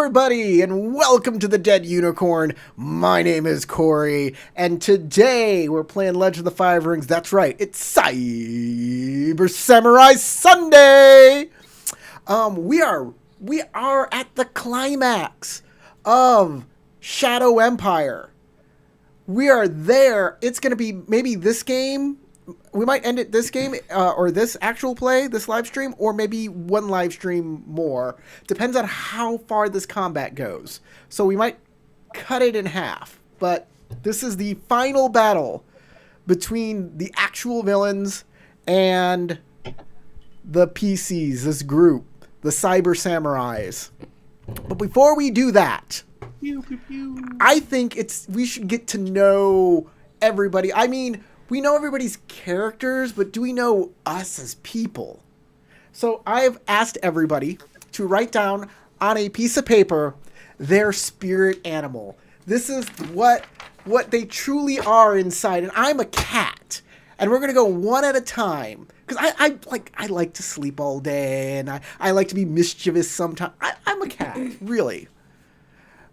everybody, and welcome to the Dead Unicorn. My name is Corey, and today we're playing Legend of the Five Rings. That's right, it's Cyber Samurai Sunday. We are at the climax of Shadow Empire. We are there. It's going to be maybe this game. We might end it this game, or this actual play, this live stream, or maybe one live stream more. Depends on how far this combat goes. So we might cut it in half. But this is the final battle between the actual villains and the PCs, this group, the Cyber Samurais. But before we do that, I think we should get to know everybody. I mean, we know everybody's characters, but do we know us as people? So I've asked everybody to write down on a piece of paper their spirit animal. This is what they truly are inside. And I'm a cat. And we're going to go one at a time. Because I like to sleep all day, and I like to be mischievous sometimes. I'm a cat, really.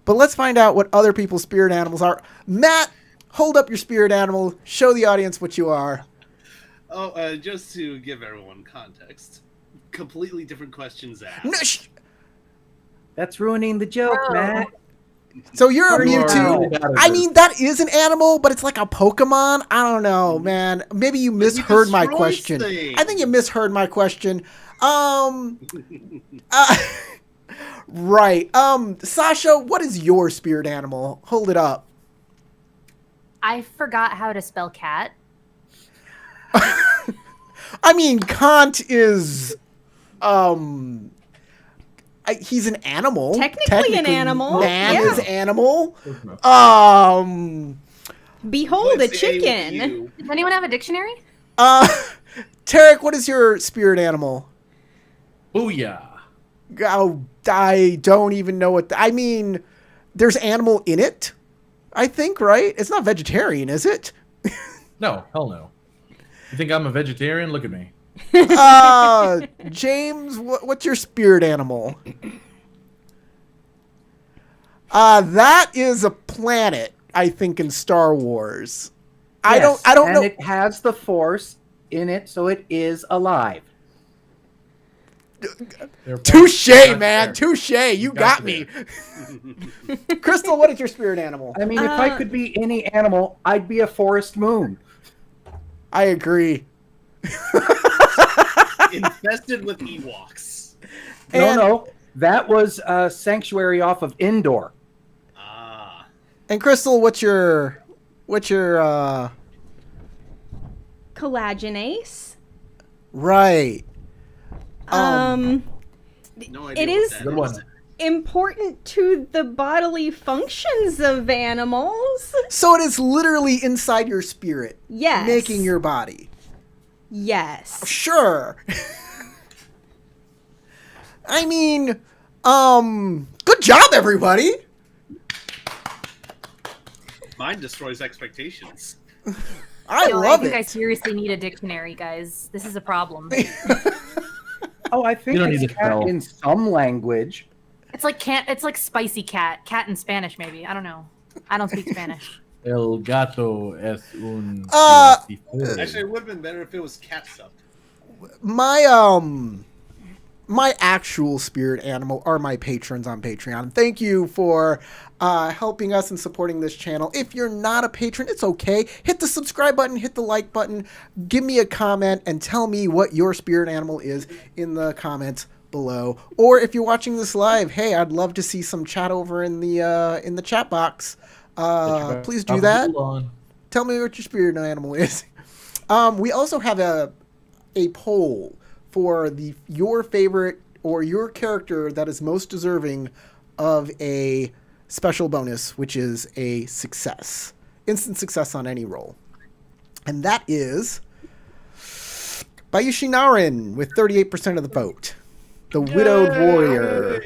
But let's find out what other people's spirit animals are. Matt, hold up your spirit animal. Show the audience what you are. Oh, just to give everyone context. Completely different questions asked. No, That's ruining the joke, Matt. So you're a Mewtwo. I mean, that is an animal, but it's like a Pokemon. I don't know, man. Maybe you misheard my question. I think you misheard my question. Right. Sasha, what is your spirit animal? Hold it up. I forgot how to spell cat. I mean, Kant is, he's an animal. Technically an animal. Man is animal. Behold a chicken. Does anyone have a dictionary? Tarek, what is your spirit animal? Booyah. Oh, I don't even know what... I mean, there's animal in it, I think, right? It's not vegetarian, is it? No, hell no. You think I'm a vegetarian? Look at me. James, what's your spirit animal? That is a planet, I think, in Star Wars. Yes, I don't know. And it has the Force in it, so it is alive. Touche, man. Touche. You got me. Crystal, what is your spirit animal? I mean, if I could be any animal, I'd be a forest moon. I agree. Infested with Ewoks. No. That was Sanctuary off of Indoor. Ah. And Crystal, what's your Collagenase. Right. No idea It is Good one. important to the bodily functions of animals. So it is literally inside your spirit. Yes. Making your body. Yes. Sure. I mean, good job, everybody. Mine destroys expectations. I No, love I think I it. seriously need a dictionary, guys. This is a problem. Oh, I think You don't it's need to cat spell. in some language. It's like It's like spicy cat. Cat in Spanish, maybe. I don't know. I don't speak Spanish. El gato es un... Actually, it would have been better if it was catsup. My actual spirit animal are my patrons on Patreon. Thank you for helping us and supporting this channel. If you're not a patron, it's okay. Hit the subscribe button, hit the like button, give me a comment, and tell me what your spirit animal is in the comments below. Or if you're watching this live, hey, I'd love to see some chat over in the chat box. Please do that. Tell me what your spirit animal is. We also have a poll for your favorite or your character that is most deserving of a special bonus, which is a success. Instant success on any roll. And that is Bayushi Narin with 38% of the vote. The Widowed Warrior.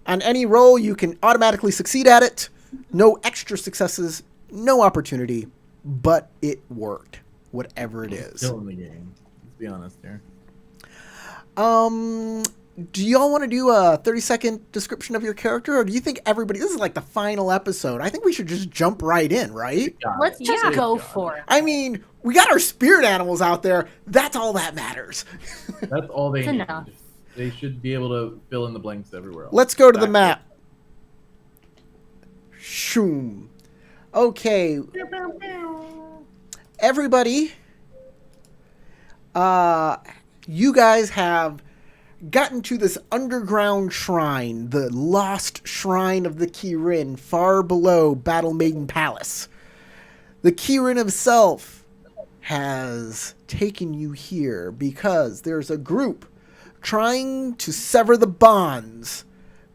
On any roll, you can automatically succeed at it. No extra successes, no opportunity, but it worked. Whatever it is. Still in the game. Let's be honest here. do y'all want to do a 30-second description of your character, or do you think everybody? This is like the final episode. I think we should just jump right in, right? Let's just go for it. I mean, we got our spirit animals out there. That's all that matters. That's all they It's need. enough. They should be able to fill in the blanks everywhere else. Let's go to the Back map. Shoom. Okay. Everybody, you guys have gotten to this underground shrine, the lost shrine of the Ki-Rin, far below Battle Maiden Palace. The Ki-Rin himself has taken you here because there's a group trying to sever the bonds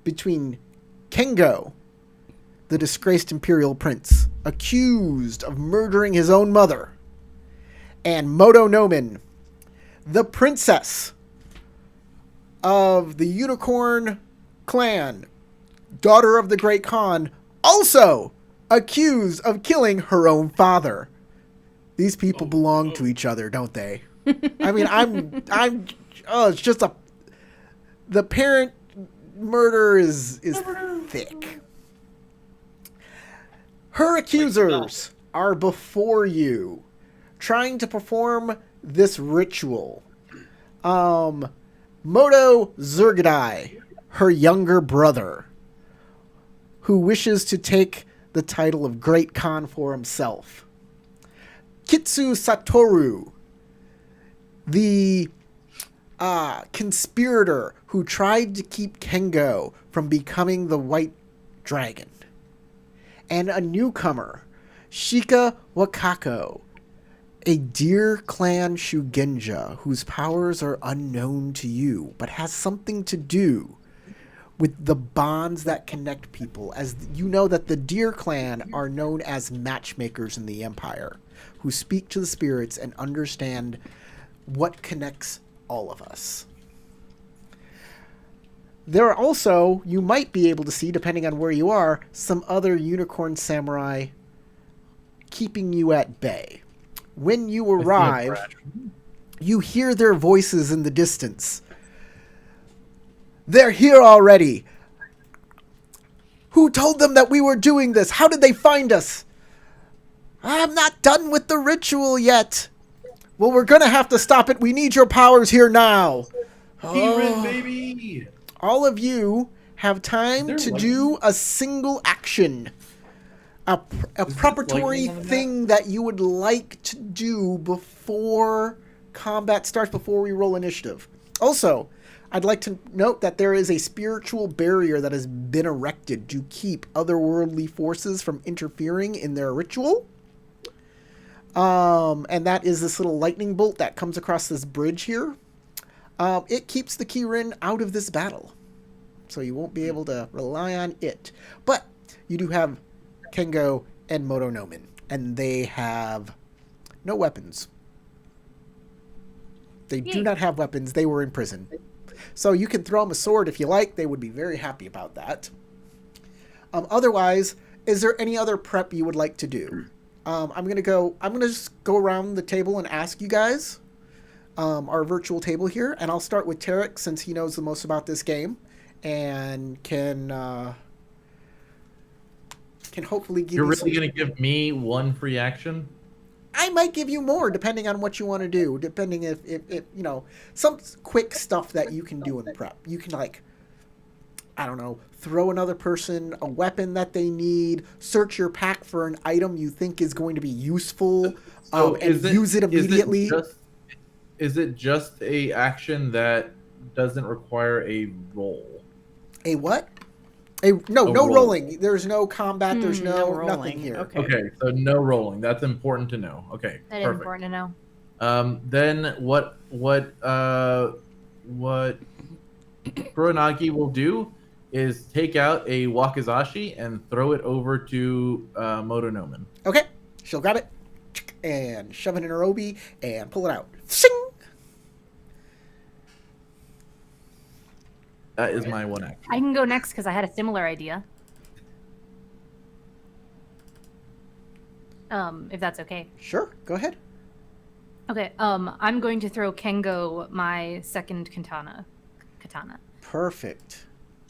between Kengo, the disgraced imperial prince, accused of murdering his own mother, and Moto Nomen, the princess of the Unicorn clan, daughter of the Great Khan, also accused of killing her own father. These people belong to each other, don't they? I mean, it's just the parent murder is thick. Her accusers are before you, trying to perform this ritual. Moto Zergadai, her younger brother, who wishes to take the title of Great Khan for himself. Kitsu Satoru, the conspirator who tried to keep Kengo from becoming the White Dragon. And a newcomer, Shika Wakako, a Deer Clan Shugenja whose powers are unknown to you, but has something to do with the bonds that connect people. As you know that the Deer Clan are known as matchmakers in the Empire, who speak to the spirits and understand what connects all of us. There are also, you might be able to see, depending on where you are, some other unicorn samurai keeping you at bay. When you arrive, you hear their voices in the distance. They're here already. Who told them that we were doing this? How did they find us? I'm not done with the ritual yet. Well, we're going to have to stop it. We need your powers here now. Ki-Rin, baby! All of you have time to do a single action. A preparatory thing that you would like to do before combat starts, before we roll initiative. Also, I'd like to note that there is a spiritual barrier that has been erected to keep otherworldly forces from interfering in their ritual. And that is this little lightning bolt that comes across this bridge here. It keeps the Ki-Rin out of this battle. So you won't be able to rely on it. But you do have Kengo and Moto Nomen. And they have no weapons. They do not have weapons. They were in prison. So you can throw them a sword if you like. They would be very happy about that. Otherwise, is there any other prep you would like to do? I'm gonna just go around the table and ask you guys, our virtual table here, and I'll start with Tarek since he knows the most about this game and can hopefully give you. You're really gonna give me one free action? I might give you more depending on what you want to do. Depending if you know, some quick stuff that you can do in prep. You can, like, I don't know, throw another person a weapon that they need, search your pack for an item you think is going to be useful, and use it immediately. Is it just a action that doesn't require a roll? A what? No roll. rolling. There's no combat. There's no nothing rolling. here. Okay, so no rolling. That's important to know. Okay, That is perfect. important to know. Then what Kuronagi will do is take out a wakizashi and throw it over to Moto Nomen. Okay, she'll grab it and shove it in her obi and pull it out. Sing! That is my one action. I can go next because I had a similar idea. If that's okay. Sure, go ahead. Okay, I'm going to throw Kengo my second katana. Perfect.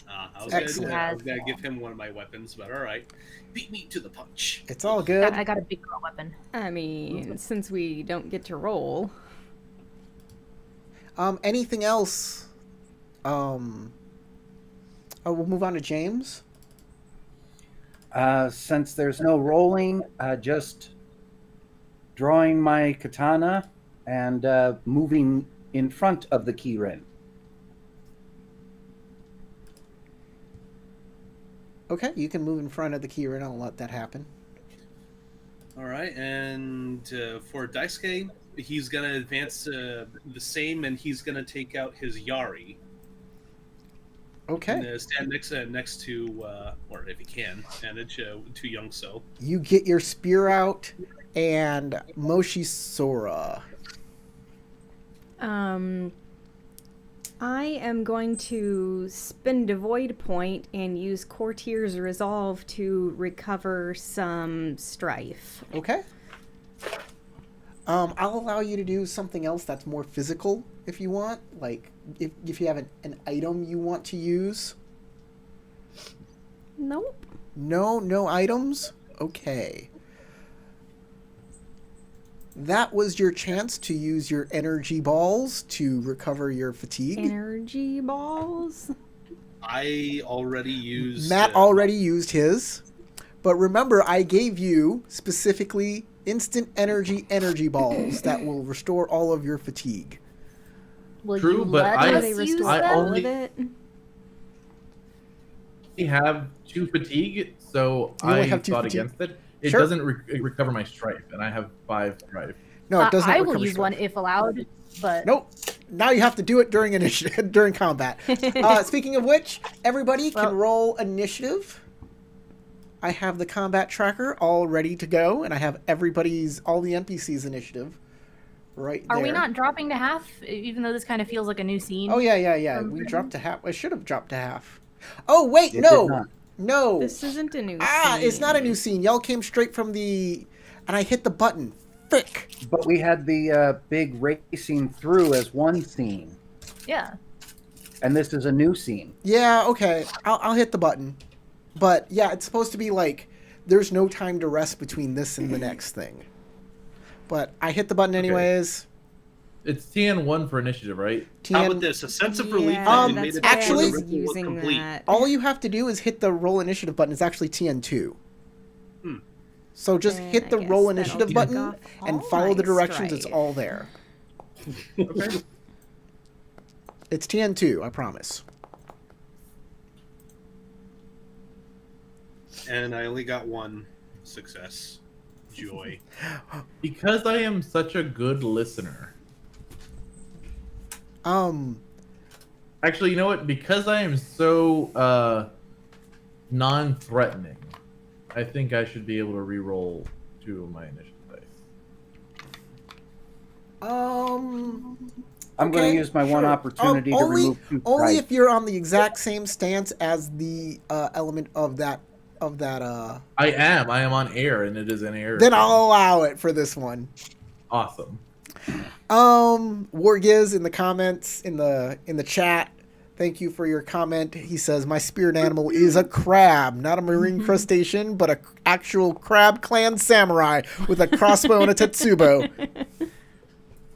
I was Excellent. gonna give him one of my weapons, but all right, beat me to the punch. It's all good. I got a big girl weapon. I mean, since we don't get to roll. Anything else? Oh, we'll move on to James. Since there's no rolling, just drawing my katana and moving in front of the Ki-Rin. Okay, you can move in front of the Ki-Rin. I'll let that happen. All right, and for Daisuke, he's gonna advance the same, and he's gonna take out his Yari. Okay. And stand next to, or if he can, manage to Young So. You get your spear out, and Moshi Sora. I am going to spend a void point and use Courtier's Resolve to recover some strife. Okay. I'll allow you to do something else that's more physical if you want. Like, if you have an item you want to use. Nope. No items? Okay. That was your chance to use your energy balls to recover your fatigue. Energy balls? I already used. Matt already used his. But remember, I gave you specifically instant energy balls that will restore all of your fatigue. Will True, you but let I- us They use restore I them? all only- of it? I have 2 fatigue, so You only I have 2 thought fatigue? against it. It Sure. doesn't recover my strife, and I have 5 strife. No, it doesn't. I will recover use strength. one if allowed, but Nope. Now you have to do it during initiative during combat. Speaking of which, everybody can Well- roll initiative. I have the combat tracker all ready to go, and I have all the NPCs initiative right there. are we not dropping to half? Even though this kind of feels like a new scene. Oh yeah. We dropped to half. I should have dropped to half. Oh wait, It no, did not. no. This isn't a new It's not a scene. new scene. Y'all came straight from the, and I hit the button. Frick. But we had the big racing through as one scene, Yeah. and this is a new scene. Yeah, okay. I'll hit the button. But yeah, it's supposed to be like there's no time to rest between this and the next thing. But I hit the button anyways. It's TN1 for initiative, right? How TN, about this? A sense of relief Yeah, that you that's made it why I before actually- the was ritual was using complete. that. all you have to do is hit the roll initiative button. It's actually TN2. Hmm. So just Then hit I the guess roll that'll initiative take button off and all follow the my directions. It's strife. all there. Okay. It's TN2, I promise. And I only got 1 success. Joy. Because I am such a good listener. Actually, you know what? Because I am so non-threatening, I think I should be able to re-roll 2 of my initiative dice. I'm going Okay, to use my one sure. opportunity to Only remove 2 only strife. if you're on the exact same stance as the element of that. I am on air, and it is an air. Then thing. I'll allow it for this one. Awesome. Wargiz in the comments in the chat. Thank you for your comment. He says my spirit animal is a crab, not a marine crustacean, but a actual crab clan samurai with a crossbow and a tetsubo.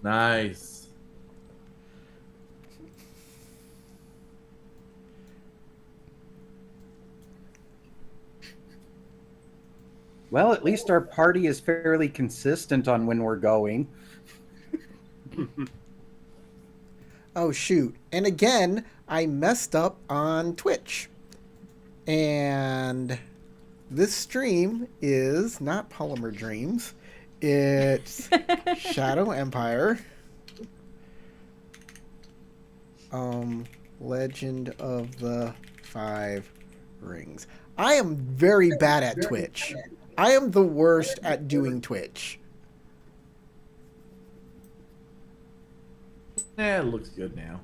Nice. Well, at least our party is fairly consistent on when we're going. Oh shoot! And again, I messed up on Twitch, and this stream is not Polymer Dreams. It's Shadow Empire. Legend of the Five Rings. I am very bad at Twitch. I am the worst at doing Twitch. It looks good now.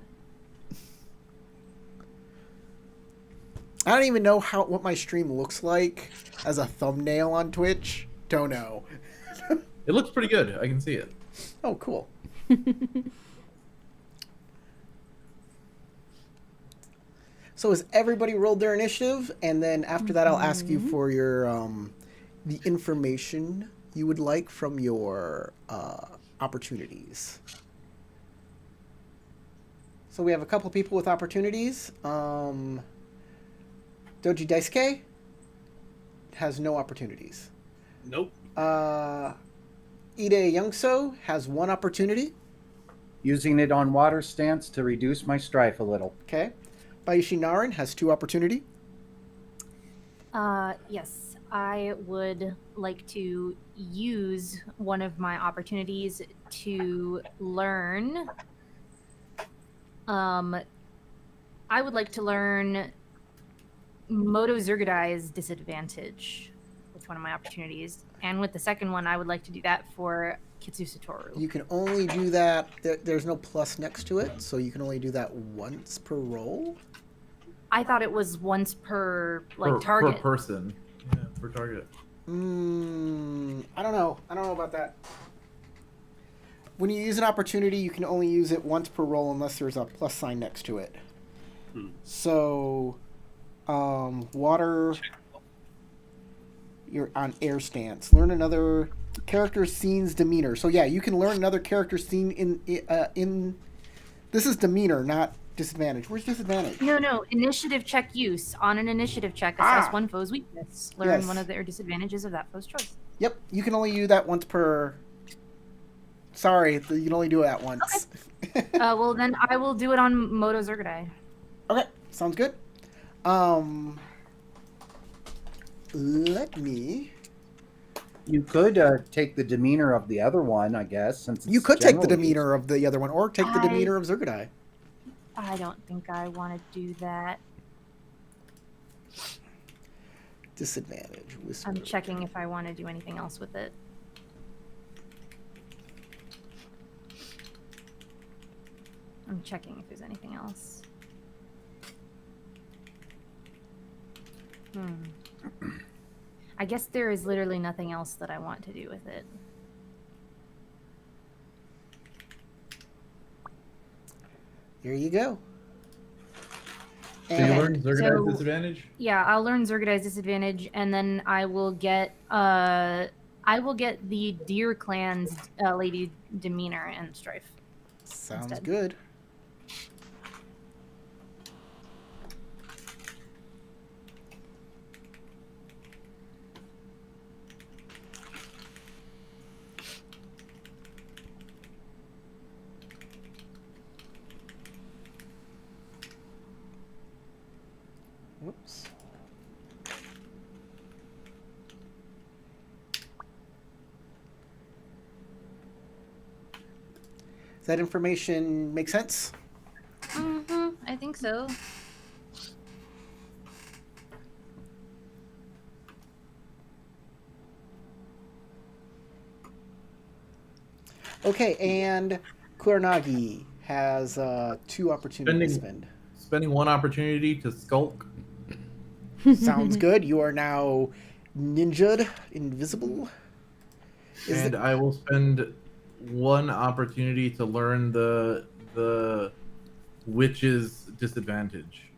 I don't even know what my stream looks like as a thumbnail on Twitch. Don't know. It looks pretty good. I can see it. Oh, cool. So has everybody rolled their initiative? And then after that, I'll ask you for your the information you would like from your opportunities. So we have a couple people with opportunities. Doji Daisuke has no opportunities. Nope. Ide Youngso has one opportunity. Using it on water stance to reduce my strife a little. Okay. Baishi Narin has 2 opportunity. Yes, I would like to use one of my opportunities to learn. I would like to learn Moto Zergadai's disadvantage with one of my opportunities, and with the second one, I would like to do that for Kitsu Satoru. You can only do that. There's no plus next to it, so you can only do that once per roll. I thought it was once per target. Per person. Yeah, per target. I don't know. I don't know about that. When you use an opportunity, you can only use it once per roll unless there's a plus sign next to it. So, water. You're on air stance. Learn another character scene's demeanor. So yeah, you can learn another character scene in. This is demeanor, not disadvantage. Where's disadvantage? No. Initiative check use. On an initiative check, assess one foe's weakness. Learn one of their disadvantages of that foe's choice. Yep, you can only do that once per. Sorry, you can only do it at once. Okay. Well, then I will do it on Moto Zergadai. Okay, sounds good. Let me. You could take the demeanor of the other one, I guess. Since it's You could take the general use. demeanor of the other one, or take the demeanor of Zergadai. I don't think I want to do that. Disadvantage. Whisper. I'm checking if I want to do anything else with it. I'm checking if there's anything else. I guess there is literally nothing else that I want to do with it. Here you go. So you learn Zergadai's So- disadvantage? Yeah, I'll learn Zergadai's disadvantage, and then I will get the Deer Clan's Lady Demeanor and Strife. Sounds instead. good. Whoops. Does that information make sense? I think so. Okay, and Kuranagi has 2 opportunities to spend. Spending one opportunity to skulk. Sounds good. You are now ninja'd, invisible. And I will spend one opportunity to learn the witch's disadvantage.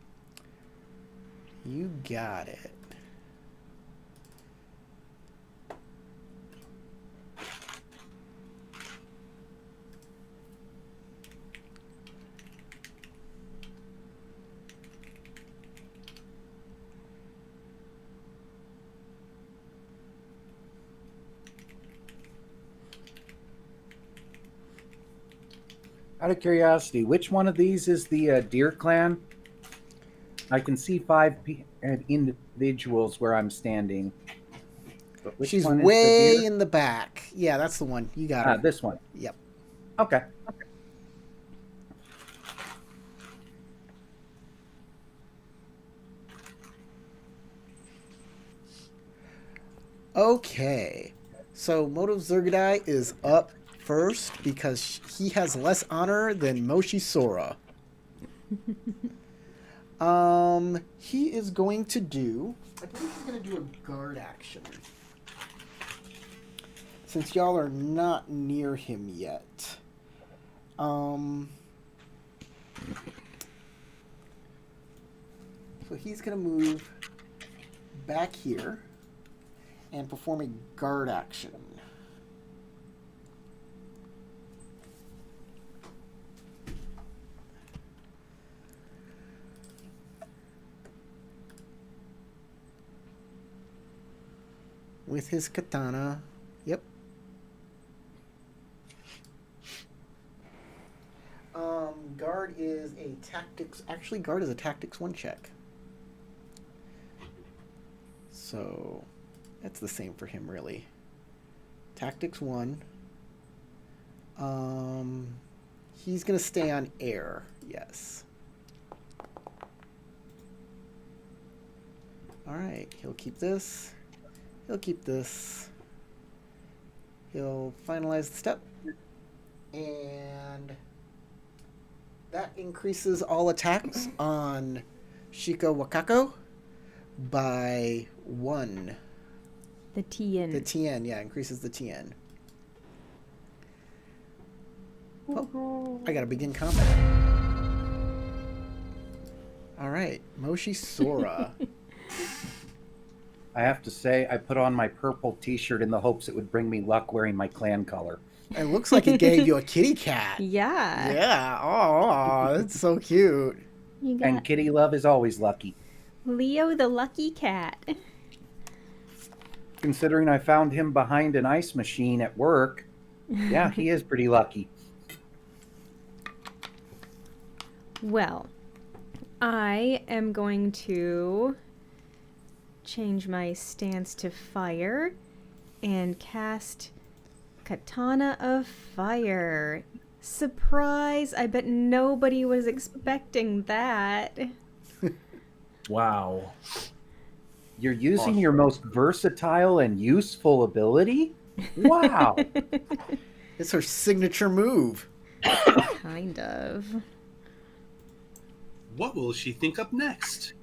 You got it. Out of curiosity, which one of these is the Deer Clan? I can see 5 individuals where I'm standing. But which She's one is way the deer? in the back. Yeah, that's the one. You got her. This one. Yep. Okay. Okay. So Moto Zergadai is up first because he has less honor than Moshi Sora. He is going to do. I believe he's going to do a guard action. Since y'all are not near him yet. So he's going to move back here and perform a guard action. With his katana. Yep. Guard is a tactics. Actually, guard is a tactics 1 check. So that's the same for him, really. Tactics 1. He's gonna stay on air. Yes. All right. He'll keep this. He'll keep this. He'll finalize the step. And that increases all attacks on Shiko Wakako by 1. The TN. The TN, yeah, increases the TN. Oh, I gotta begin combat. All right, Moshi Sora. I have to say, I put on my purple T-shirt in the hopes it would bring me luck wearing my clan color. It looks like it gave you a kitty cat. Yeah. Yeah. Oh, that's so cute. You got And Kitty Love is always lucky. Leo the lucky cat. Considering I found him behind an ice machine at work, yeah, he is pretty lucky. Well, I am going to change my stance to fire and cast Katana of Fire. Surprise! I bet nobody was expecting that. Wow. You're using your most versatile and useful ability? Wow. It's her signature move. Kind of. What will she think up next?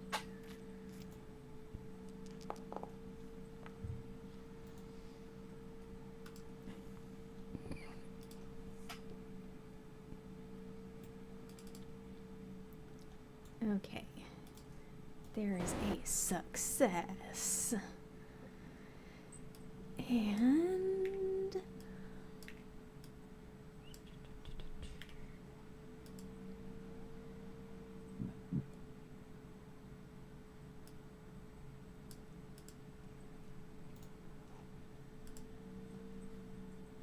Okay. There is a success. And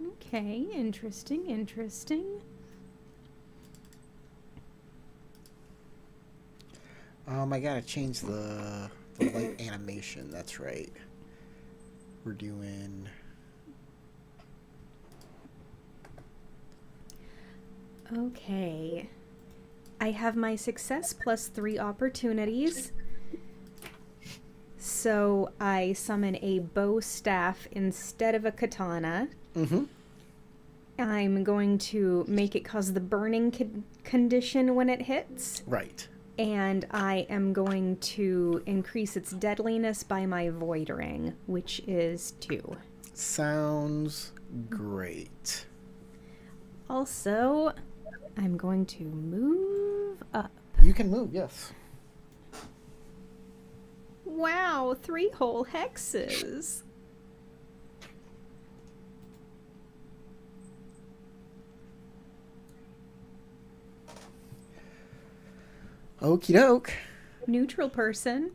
okay, interesting, interesting. I gotta change the light animation. That's right. We're doing. Okay. I have my success plus 3 opportunities. So I summon a bow staff instead of a katana. Mm-hmm. I'm going to make it cause the burning condition when it hits. Right. And I am going to increase its deadliness by my void ring, which is 2. Sounds great. Also, I'm going to move up. You can move, yes. Wow, 3 whole hexes. Okie doke. Neutral person.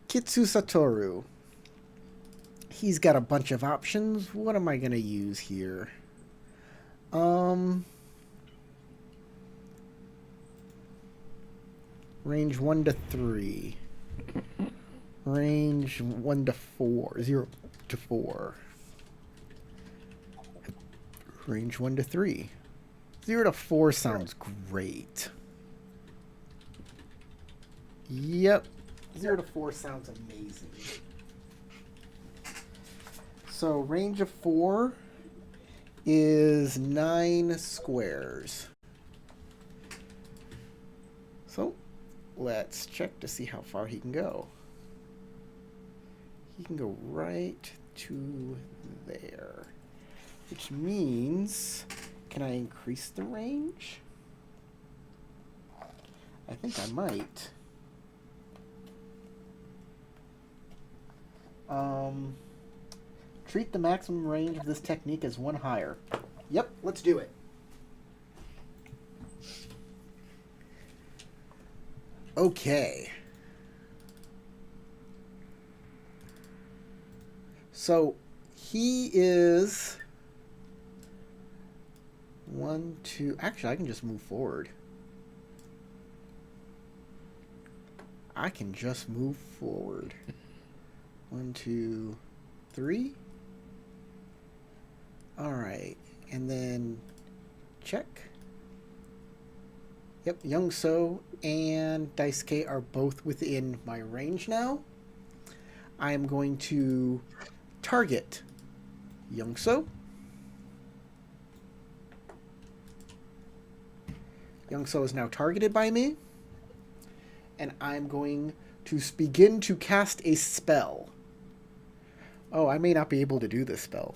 Kitsu Satoru. He's got a bunch of options. What am I gonna use here? Range 1 to 3. Range 1 to 4. 0 to 4. Range 1 to 3. 0 to 4 sounds great. Yep. 0 to 4 sounds amazing. So range of 4 is 9 squares. So let's check to see how far he can go. He can go right to there. Which means, can I increase the range? I think I might. Um, treat the maximum range of this technique as 1 higher. Yep, let's do it. Okay. So he is 1, 2. Actually, I can just move forward. I can just move forward. 1, 2, 3. All right, and then check. Yep, Young So and Daisuke are both within my range now. I am going to target Young So. Young So is now targeted by me. And I'm going to begin to cast a spell. Oh, I may not be able to do this spell.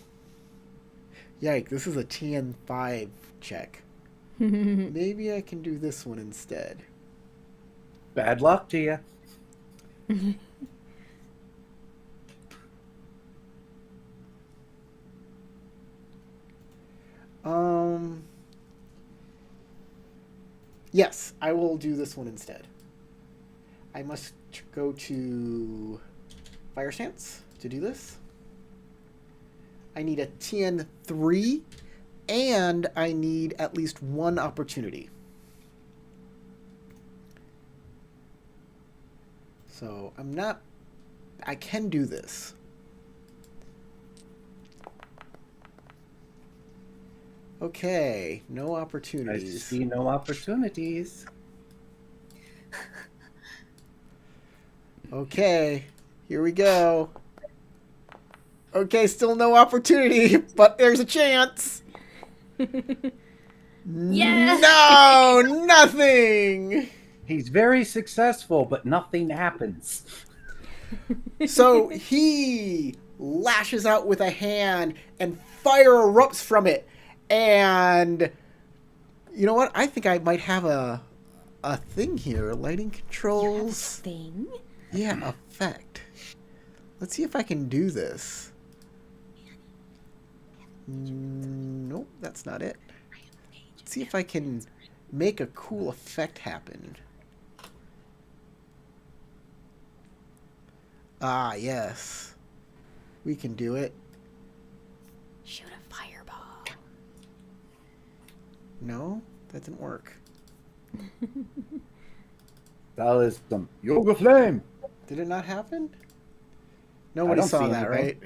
Yike, this is a TN5 check. Maybe I can do this one instead. Bad luck to you. Yes, I will do this one instead. I must go to Fire Stance to do this. I need a TN3, and I need at least 1 opportunity. So I can do this. Okay, no I opportunities. see no opportunities. Okay, here we go. Okay, still no opportunity, but there's a chance. Yes! No, nothing. He's very successful, but nothing happens. So he lashes out with a hand, and fire erupts from it. And you know what? I think I might have a thing here. Lighting controls. Thing? Yeah, effect. Let's see if I can do this. Nope, that's not it. Let's see if I can make a cool effect happen. Ah, yes. We can do it. Shoot a fireball. No, that didn't work. That is some yoga flame. Did it not happen? Nobody don't saw see that, anything.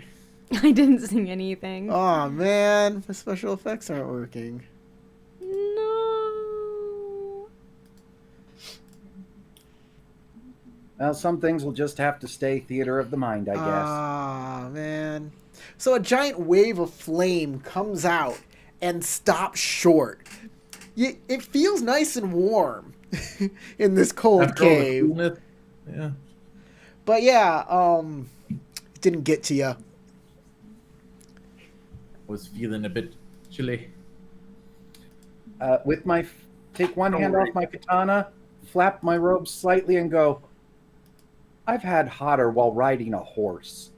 right? I didn't sing anything. Oh man, the special effects aren't working. No. Well, some things will just have to stay theater of the mind, I guess. Ah man. So a giant wave of flame comes out and stops short. It feels nice and warm in this cold After all the cave. coolness, yeah. But yeah, it didn't get to you. Was feeling a bit chilly. Take one Don't hand worry. off my katana, flap my robe slightly, and go, I've had hotter while riding a horse.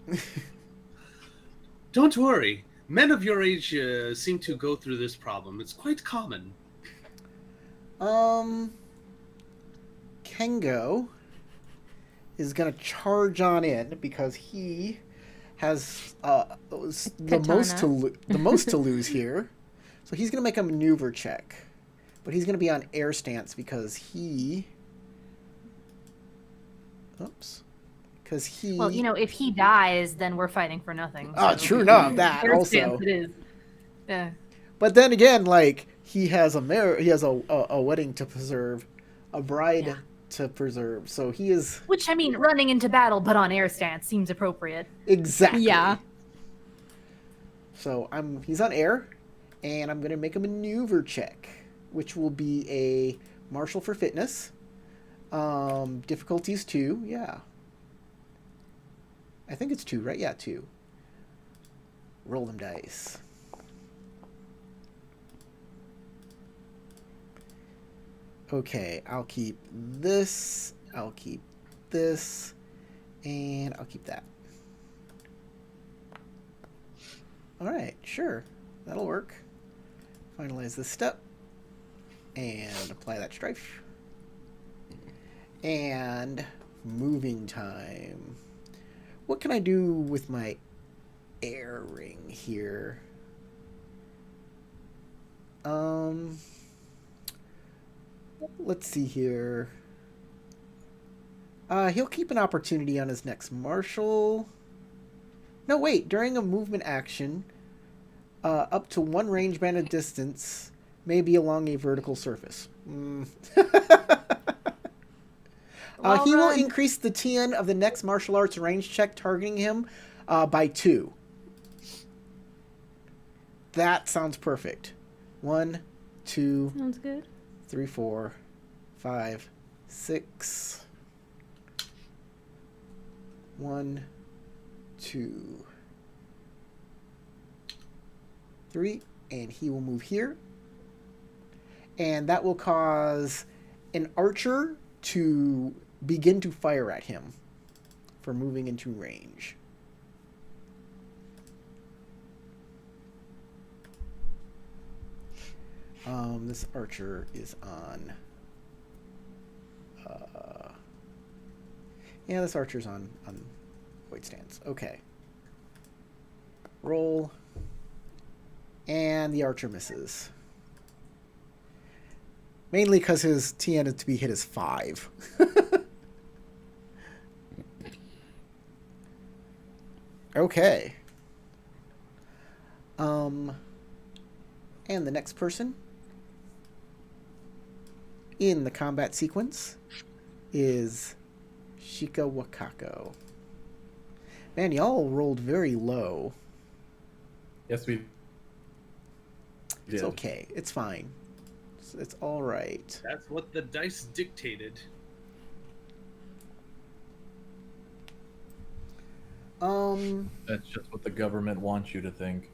Don't worry. Men of your age seem to go through this problem. It's quite common. Kengo is gonna charge on in because he has the most to lose here. So he's gonna make a maneuver check, but he's gonna be on air stance because he. Oops. Because he. Well, you know, if he dies, then we're fighting for nothing. Oh, so- true enough. That Air also. stance it is. Yeah. But then again, like he has a wedding to preserve, a bride Yeah. to preserve. So he is Which, I mean, running into battle but on air stance seems appropriate. exactly. Yeah. So he's on air, and I'm gonna make a maneuver check, which will be a martial for fitness. Difficulties 2, yeah. I think it's 2, right? Yeah, 2. Roll them dice. Okay, I'll keep this, and I'll keep that. All right, sure. That'll work. Finalize this step. And apply that strife. And moving time. What can I do with my air ring here? Let's see here. He'll keep an opportunity on his next martial. No, wait. During a movement action, up to one range band of distance may be along a vertical surface. He will increase the TN of the next martial arts range check targeting him by 2. That sounds perfect. 1, 2, Sounds good. 3, 4, 5, 6. 1, 2, 3, and he will move here. And that will cause an archer to begin to fire at him for moving into range. This archer is on... yeah, this archer's on void stance. Okay. Roll. And the archer misses. Mainly because his TN to be hit is 5. Okay. And the next person in the combat sequence is Shika Wakako. Man, y'all rolled very low. Yes, we did. It's okay. It's fine. It's all right. That's what the dice dictated. That's just what the government wants you to think.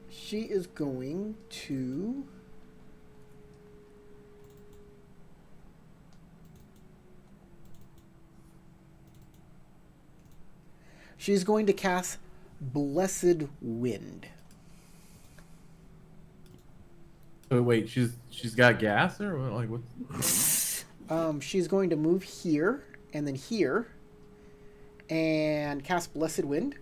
She is going to... She's going to cast Blessed Wind. So wait, she's got gas or what? Like what? She's going to move here and then here and cast Blessed Wind.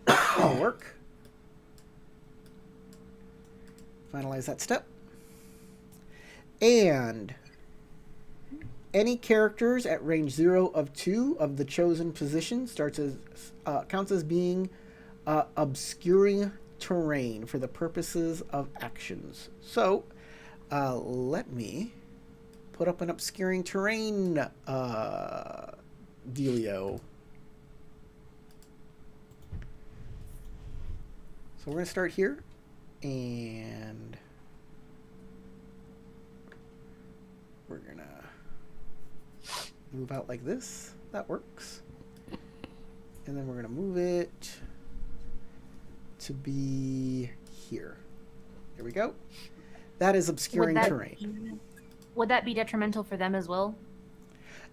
That'll work. Finalize that step. And any characters at range 0 of 2 of the chosen position counts as being obscuring terrain for the purposes of actions. So, let me put up an obscuring terrain dealio. So we're going to start here, and we're going to move out like this. That works. And then we're going to move it to be here. There we go. That is obscuring terrain. Would that be detrimental for them as well?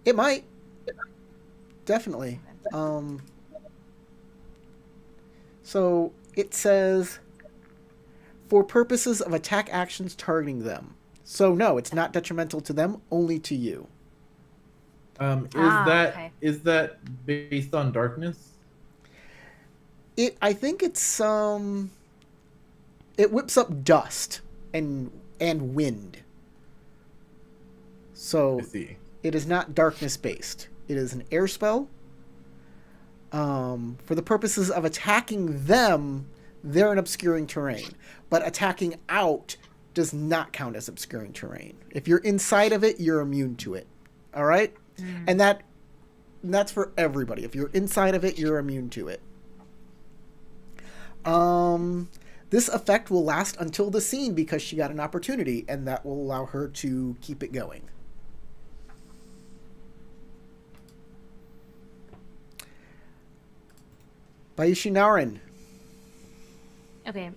It might. Definitely. So it says, for purposes of attack actions targeting them. So no, it's not detrimental to them, only to you. Is that based on darkness? I think it's it whips up dust and wind. So I see. it is not darkness based. It is an air spell. For the purposes of attacking them, they're an obscuring terrain. But attacking out does not count as obscuring terrain. If you're inside of it, you're immune to it. All right? And that's for everybody. If you're inside of it, you're immune to it. This effect will last until the scene because she got an opportunity, and that will allow her to keep it going. Bayushi Narin. Okay.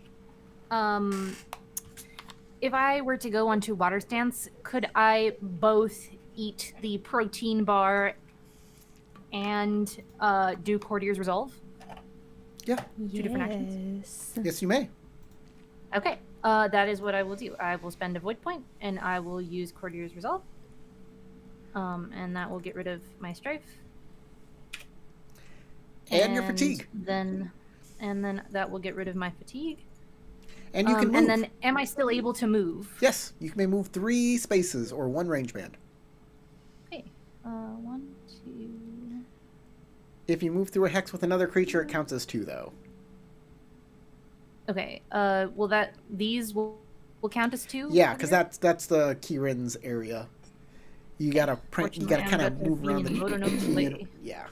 If I were to go onto water stance, could I both eat the protein bar and do Courtier's Resolve? Yeah. Two different actions? Yes, you may. Okay. That is what I will do. I will spend a void point, and I will use Courtier's Resolve. And that will get rid of my strife. And your fatigue. And then that will get rid of my fatigue. And you can move. And then, am I still able to move? Yes, you may move 3 spaces or 1 range band. Okay. 1, 2. If you move through a hex with another creature, it counts as 2, though. Okay. These will count as 2? Yeah, because that's the Ki-Rin's area. You gotta print. You gotta kind of move around the. Yeah.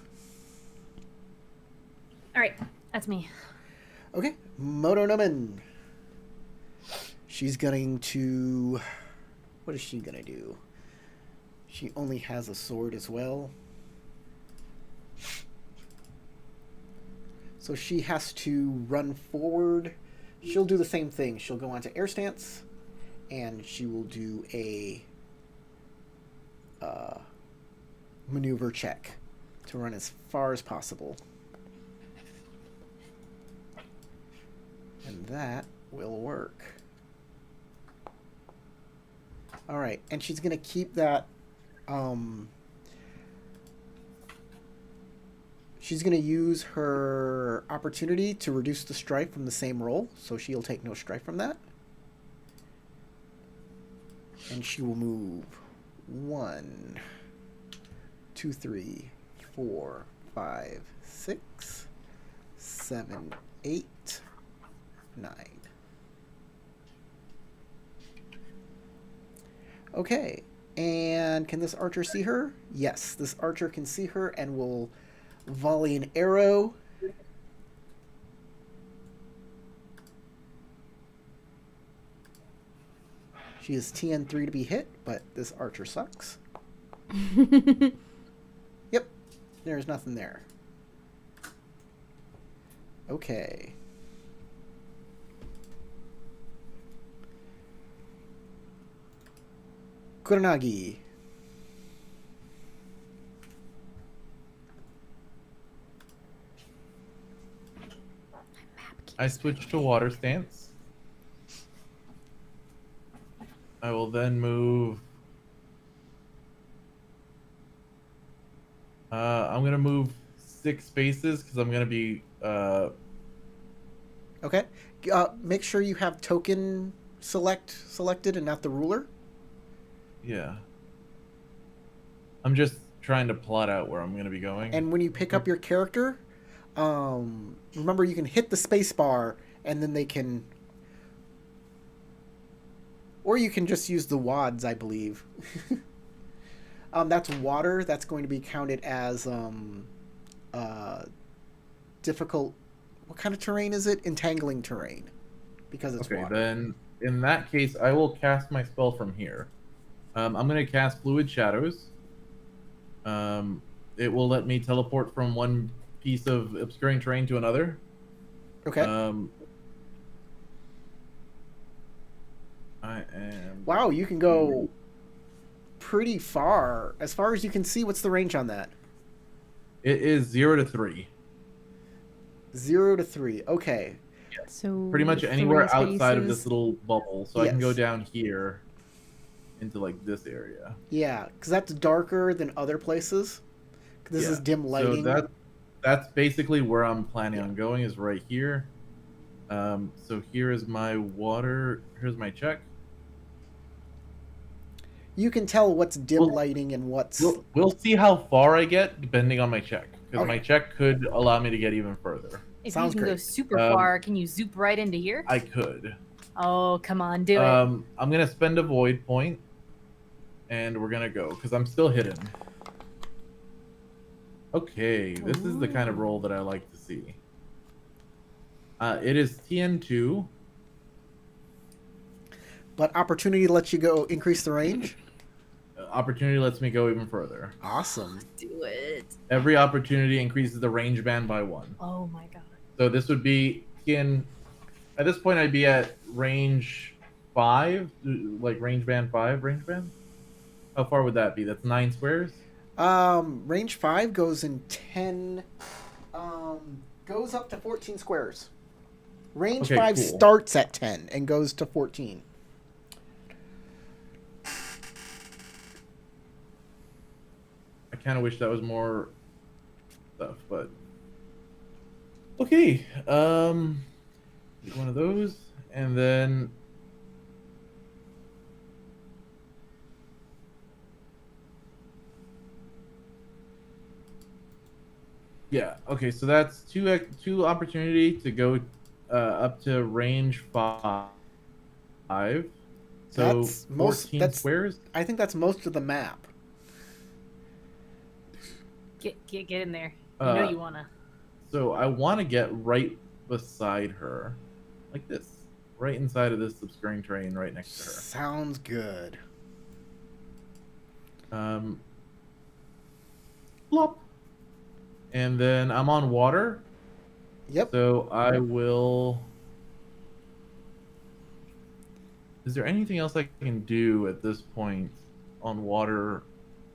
All right, that's me. Okay, Motonomen. She's going to. What is she gonna do? She only has a sword as well. So she has to run forward. She'll do the same thing. She'll go onto air stance, and she will do a maneuver check to run as far as possible. And that will work. All right, and she's going to keep that. She's going to use her opportunity to reduce the strife from the same roll, so she'll take no strife from that. And she will move 1, 2, 3, 4, 5, 6, 7, 8, 9. Okay, and can this archer see her? Yes, this archer can see her and will volley an arrow. She is TN3 to be hit, but this archer sucks. Yep, there's nothing there. Okay. Kuranagi. I switch to water stance. I will then move. I'm gonna move 6 spaces because I'm gonna be. Okay. Make sure you have token selected and not the ruler. Yeah. I'm just trying to plot out where I'm gonna be going. And when you pick up your character, remember you can hit the space bar and then they can. Or you can just use the wads, I believe. That's water. That's going to be counted as difficult. What kind of terrain is it? Entangling terrain. Because it's okay, water. then in that case, I will cast my spell from here. I'm going to cast Fluid Shadows. It will let me teleport from one piece of obscuring terrain to another. Okay. I am... Wow, you can go pretty far. As far as you can see, what's the range on that? It is 0 to 3. 0 to 3. Okay. So Pretty much anywhere 3 outside of spaces. this little bubble. So I can go Yes. down here into like this area. Yeah, because that's darker than other places. This is dim lighting. So that's basically where I'm planning on going, is right here. So here is my water. Here's my check. You can tell what's dim lighting and what's... We'll see how far I get depending on my check, because Okay. my check could allow me to get even further. If Sounds you can go great. super far, can you zoop right into here? I could. Oh, come on, do it. I'm gonna spend a void point, and we're gonna go because I'm still hidden. Okay, this is the kind of roll that I like to see. It is TN2. But opportunity lets you go increase the range? Opportunity lets me go even further. Awesome. Do it. Every opportunity increases the range band by 1. Oh my god. So this would be TN At this point, I'd be at range 5, like range band 5. Range band. How far would that be? That's 9 squares. Range 5 goes in 10. Goes up to 14 squares. Range Okay, 5 cool. starts at 10 and goes to 14. I kind of wish that was more stuff, but okay. Get one of those, and then yeah. Okay, so that's two opportunity to go up to range 5. So That's most- 14 that's- squares. I think that's most of the map. Get in there. You know Uh, you wanna. So I want to get right beside her, like this, right inside of this obscuring terrain, right next to her. Sounds good. Plop. And then I'm on water, Yep. so I will. Is there anything else I can do at this point on water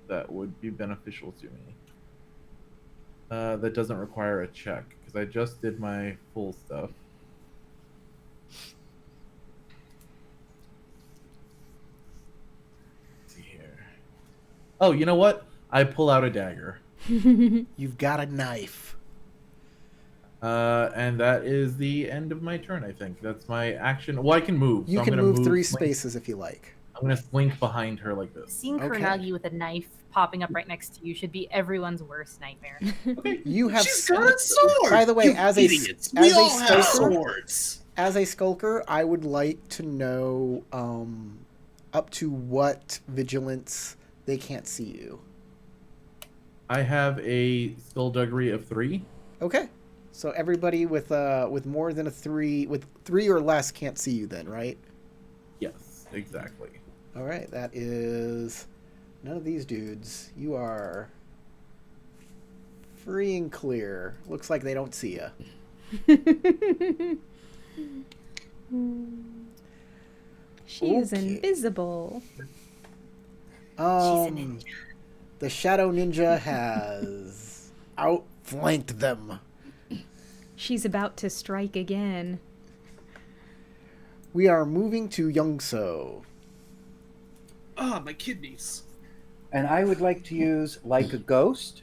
that would be beneficial to me? That doesn't require a check because I just did my full stuff. Let's see here. Oh, you know what? I pull out a dagger. You've got a knife. And that is the end of my turn, I think. That's my action. Well, I can move. You so can I'm gonna move 3 slink- spaces if you like. I'm going to slink behind her like this. Seeing Okay. Kuranagi with a knife popping up right next to you should be everyone's worst nightmare. Okay. You have. She's got a sword. By the way, you as a idiots, as we a all have stalker- swords. As a skulker, I would like to know up to what vigilance they can't see you. I have a skullduggery of 3. Okay. So everybody with more than a 3, with 3 or less can't see you then, right? Yes, exactly. All right, that is none of these dudes. You are free and clear. Looks like they don't see you. She's Okay. invisible. The Shadow Ninja has outflanked them. She's about to strike again. We are moving to Youngso. Ah, my kidneys. And I would like to use Like a Ghost,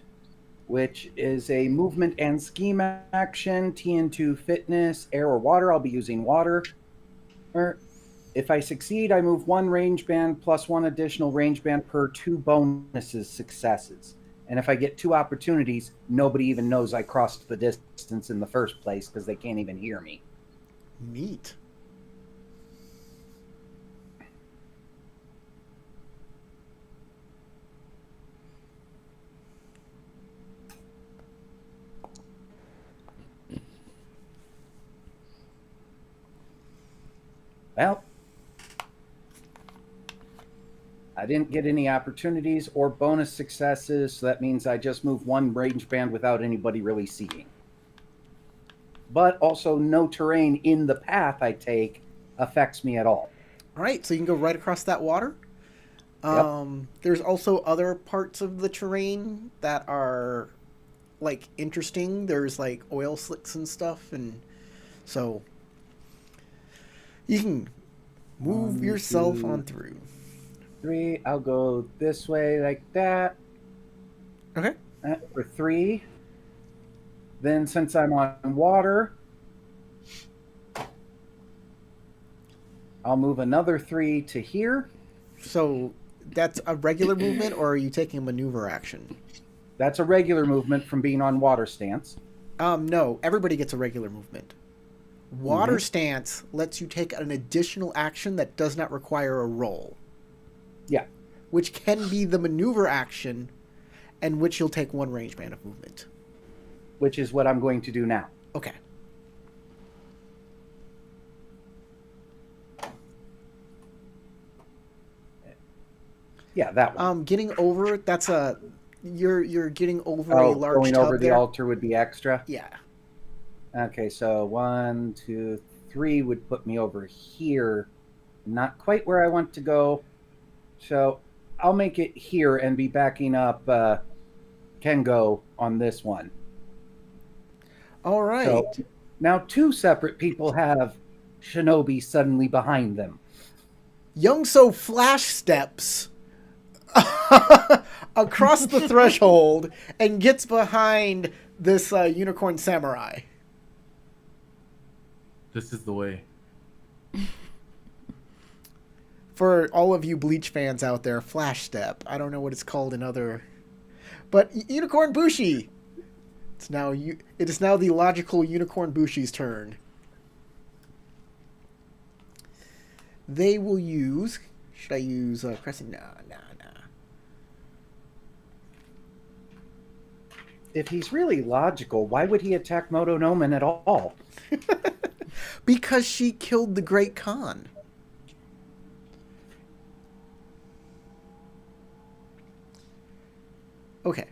which is a movement and scheme action, TN2 fitness, air or water. I'll be using water. Or if I succeed, I move 1 range band plus 1 additional range band per 2 bonuses successes. And if I get 2 opportunities, nobody even knows I crossed the distance in the first place because they can't even hear me. Neat. Well, I didn't get any opportunities or bonus successes, so that means I just move 1 range band without anybody really seeing. But also, no terrain in the path I take affects me at all. All right, so you can go right across that water. Yep. There's also other parts of the terrain that are like interesting. There's like oil slicks and stuff, and so you can move 1, yourself 2, on through. 3, I'll go this way like that. Okay. For 3. Then, since I'm on water, I'll move another 3 to here. So that's a regular movement, or are you taking a maneuver action? That's a regular movement from being on water stance. No, everybody gets a regular movement. Water stance lets you take an additional action that does not require a roll. Yeah. Which can be the maneuver action, and which you'll take 1 range band of movement. Which is what I'm going to do now. Okay. Yeah, that one. Getting over, that's a you're getting over a large going tub over the there. altar would be extra. Yeah. Okay, so 1, 2, 3 would put me over here. Not quite where I want to go. So I'll make it here and be backing up Kengo on this one. All right. So now 2 separate people have Shinobi suddenly behind them. Youngso flash steps across the threshold and gets behind this unicorn samurai. This is the way. For all of you Bleach fans out there, flash step. I don't know what it's called in other... But Unicorn Bushi! It is now the logical Unicorn Bushi's turn. They will use... Should I use Crescent? Nah. If he's really logical, why would he attack Motonomen at all? Because she killed the Great Khan. Okay.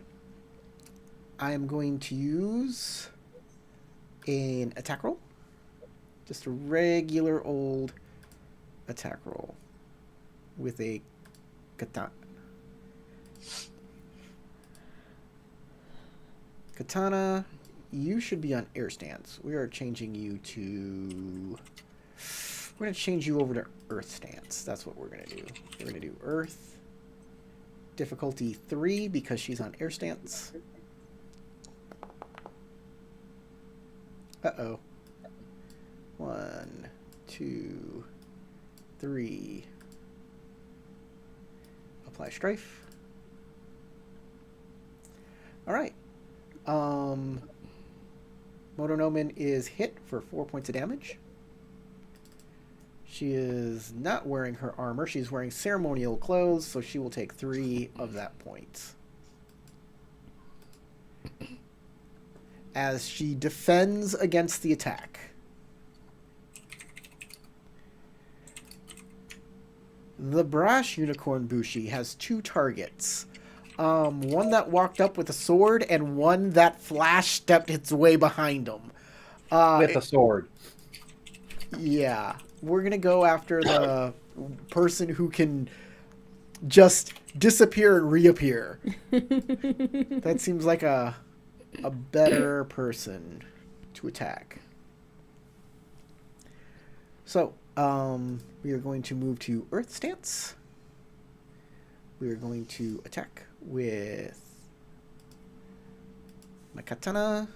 I am going to use an attack roll. Just a regular old attack roll with a katana. Katana, you should be on air stance. We are changing you to... We're going to change you over to earth stance. That's what we're going to do. We're going to do earth. Difficulty 3 because she's on air stance. Uh-oh. 1, 2, 3. Apply strife. All right. Motonomen is hit for 4 points of damage. She is not wearing her armor. She's wearing ceremonial clothes, so she will take 3 of that point. As she defends against the attack. The brash unicorn Bushi has 2 targets. One that walked up with a sword and one that flash stepped its way behind him. With a sword. Yeah. We're going to go after the person who can just disappear and reappear. That seems like a better person to attack. So, we are going to move to Earth stance. We are going to attack with my katana.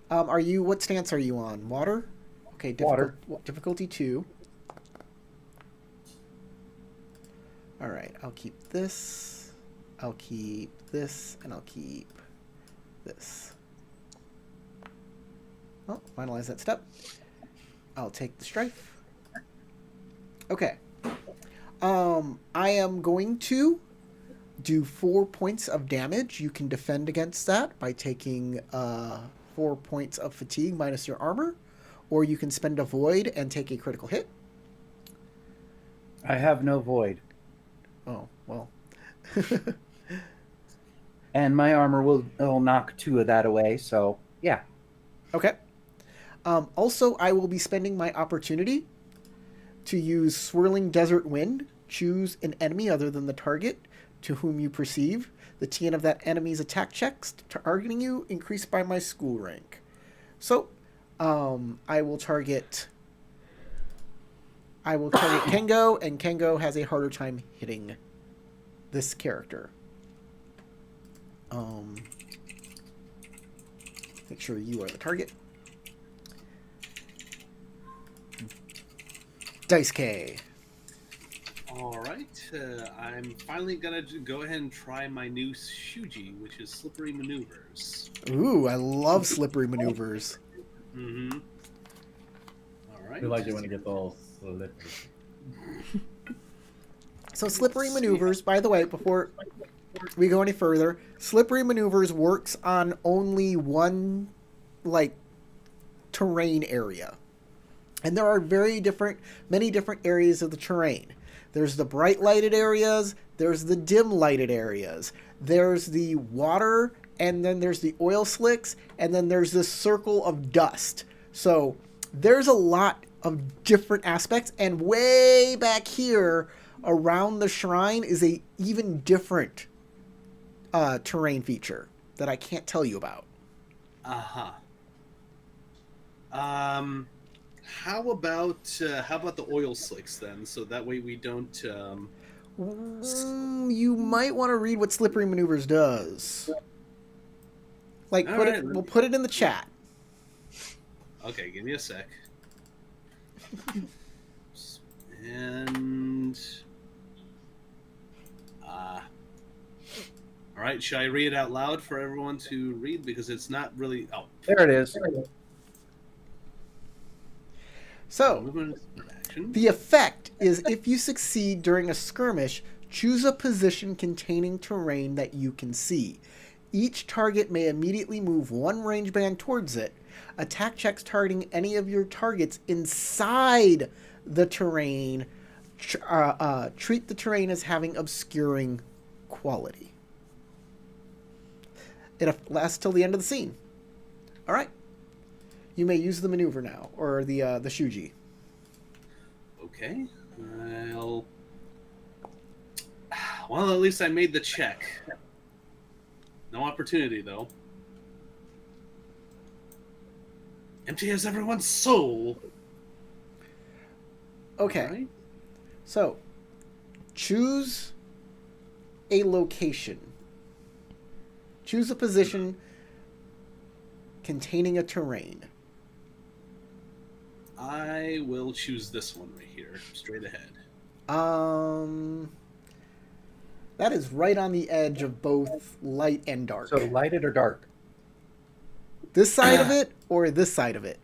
What stance are you on? Water? Okay, Water. Difficulty 2. All right, I'll keep this. I'll keep this, and I'll keep this. Oh, finalize that step. I'll take the strife. Okay. I am going to do 4 points of damage. You can defend against that by taking 4 points of fatigue minus your armor, or you can spend a void and take a critical hit. I have no void. Oh, well. And my armor will knock 2 of that away, so yeah. Okay. Also, I will be spending my opportunity to use Swirling Desert Wind. Choose an enemy other than the target to whom you perceive. The TN of that enemy's attack checks targeting you increased by my school rank. So, I will target Kengo, and Kengo has a harder time hitting this character. Make sure you are the target. Dice K. All right, I'm finally gonna go ahead and try my new Shuji, which is slippery maneuvers. Ooh, I love slippery maneuvers. Mm-hmm. All right. I like it when it gets all slippery. So slippery maneuvers, by the way, before we go any further, slippery maneuvers works on only one, terrain area. And there are many different areas of the terrain. There's the bright lighted areas, there's the dim lighted areas, there's the water, and then there's the oil slicks, and then there's this circle of dust. So there's a lot of different aspects, and way back here around the shrine is a even different terrain feature that I can't tell you about. Uh-huh. How about the oil slicks then? So that way we don't. You might want to read what Slippery Maneuvers does. Like, All right. we'll put it in the chat. Okay, give me a sec. And all right, should I read it out loud for everyone to read, because it's not really. Oh, There it is. So, movement action. the effect is if you succeed during a skirmish, choose a position containing terrain that you can see. Each target may immediately move one range band towards it. Attack checks targeting any of your targets inside the terrain treat the terrain as having obscuring quality. It lasts till the end of the scene. All right. You may use the maneuver now, or the Shuji. Okay. Well, at least I made the check. No opportunity, though. Empty as everyone's soul. Okay. All right. So, choose a location. Choose a position containing a terrain. I will choose this one right here, straight ahead. That is right on the edge of both light and dark. So lighted or dark? This side of it or this side of it?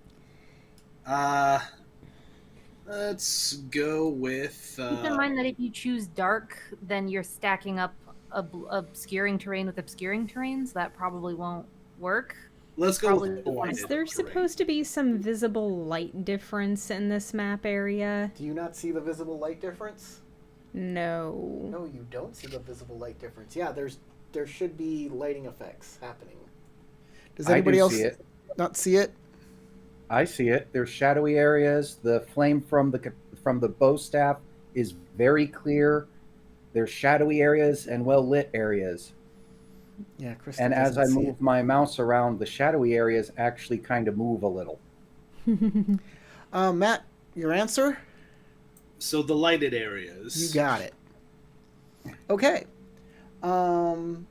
Let's go with. Keep in mind that if you choose dark, then you're stacking up obscuring terrain with obscuring terrain, so that probably won't work. Let's go with Probably- Is there supposed to be some visible light difference in this map area? Do you not see the visible light difference? No. No, you don't see the visible light difference. Yeah, there should be lighting effects happening. Does anybody else see it. not see it? I see it. There's shadowy areas. The flame from the bow staff is very clear. There's shadowy areas and well lit areas. Yeah, Krista And as I doesn't see move my mouse around, the shadowy areas actually kind of move a little. it. Matt, your answer? So the lighted areas. You got it. Okay. So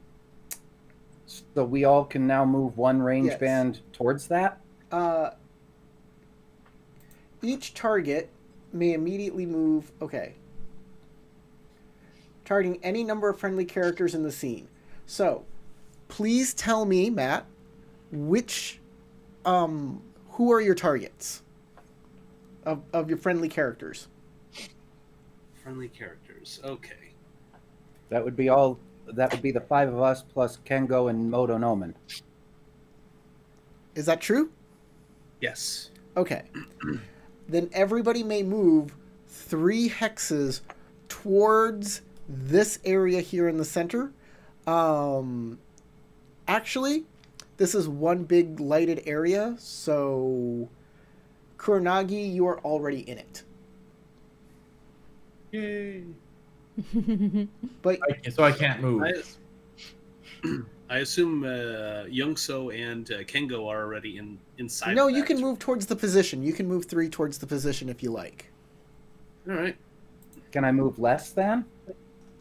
we all can now move one range Yes. band towards that. Each target may immediately move. Okay. Targeting any number of friendly characters in the scene. So, please tell me, Matt, which, who are your targets of your friendly characters? Friendly characters. Okay. That would be all. That would be the five of us plus Kengo and Moto Noman. Is that true? Yes. Okay. Then everybody may move 3 hexes towards this area here in the center. Actually, this is one big lighted area, so Kuronagi, you are already in it. Yay. But So I can't move. I assume Youngso and Kengo are already inside. no, of you that. can move towards the position. You can move 3 towards the position if you like. All right. Can I move less than?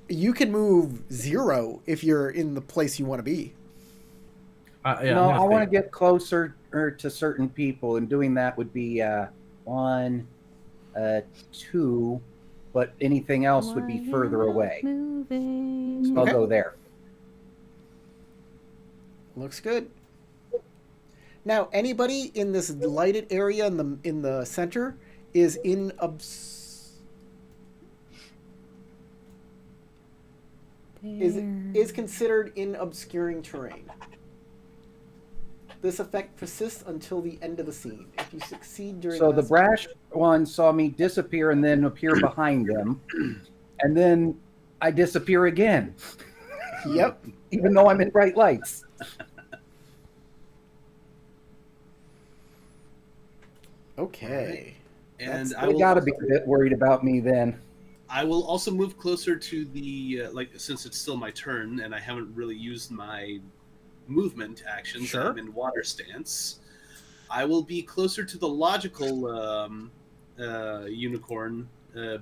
You can move 0 if you're in the place you want to be. Yeah, No, I'm I gonna want to stay. get closer to certain people, and doing that would be 1, 2, but anything else would be further away. Moving. So I'll Okay. go there. Looks good. Now, anybody in this lighted area in the center is in is considered in obscuring terrain. This effect persists until the end of the scene. If you succeed during So the this- brash one saw me disappear and then appear behind them, and then I disappear again, Yep. even though I'm in bright lights. Okay. And That's- I They will gotta be a bit worried about me then. I will also move closer to the since it's still my turn and I haven't really used my movement actions. Sure. I'm in water stance. I will be closer to the logical unicorn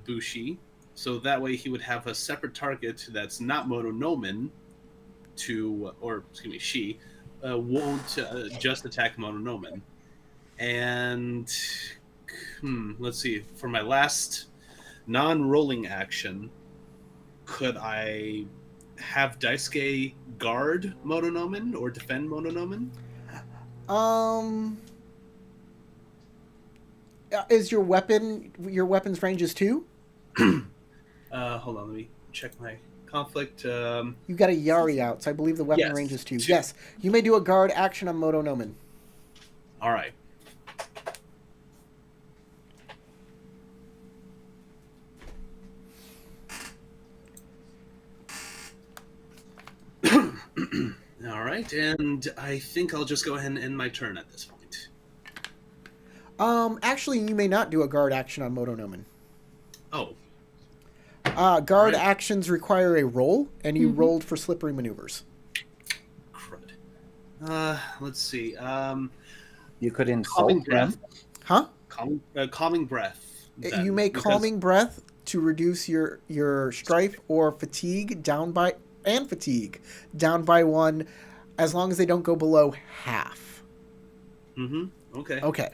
Bushi, so that way he would have a separate target that's not Mononomen to, or excuse me, she won't just attack Mononomen. And let's see, for my last non-rolling action, could I have Daisuke guard Mononomen or defend Mononomen? Is your weapon's range is 2? Hold on, let me check my conflict. You got a Yari out, so I believe the weapon Yes, range is 2. 2. Yes, you may do a guard action on Mononomen. All right. All right, and I think I'll just go ahead and end my turn at this point. Actually, you may not do a guard action on Mononomen. Oh, Guard Right. actions require a roll, and you rolled for slippery maneuvers. crud. Let's see. You could Calming insult breath. them. Huh? Calming breath. then, You make because- calming breath to reduce your strife or fatigue down by 1, as long as they don't go below half. Okay. Okay.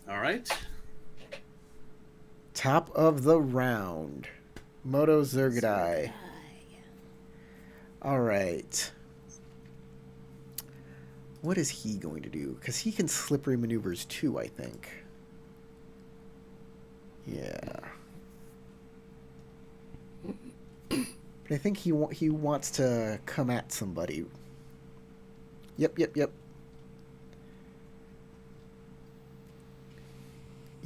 All right. Top of the round. Moto Zergadai. All right. What is he going to do? Because he can slippery maneuvers too, I think. Yeah. But I think he wants to come at somebody. Yep.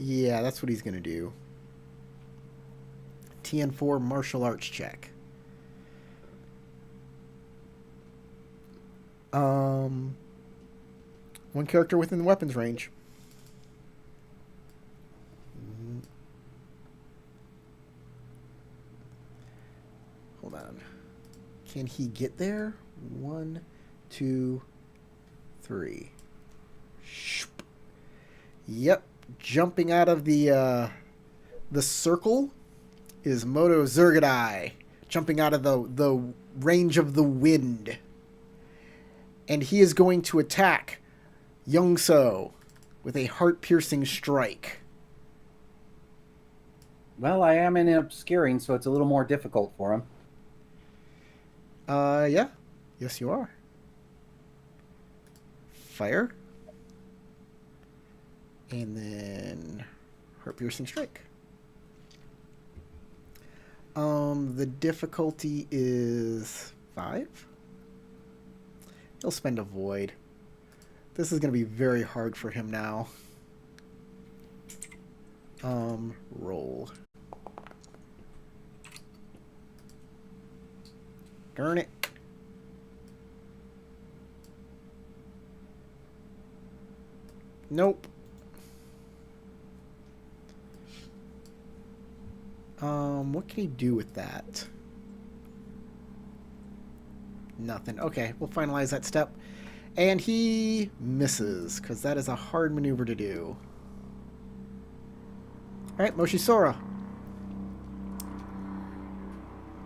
Yeah, that's what he's going to do. TN4 martial arts check. One character within the weapons range. Hold on. Can he get there? 1, 2, 3. Shoop. Yep. Jumping out of the circle is Moto Zergadai. Jumping out of the range of the wind. And he is going to attack Youngso with a heart-piercing strike. Well, I am in obscuring, so it's a little more difficult for him. Yeah. Yes, you are. Fire. And then heart-piercing strike. The difficulty is 5. He'll spend a void. This is going to be very hard for him now. Roll. Darn it. Nope. What can he do with that? Nothing. Okay, we'll finalize that step. And he misses, because that is a hard maneuver to do. Alright, Moshisora.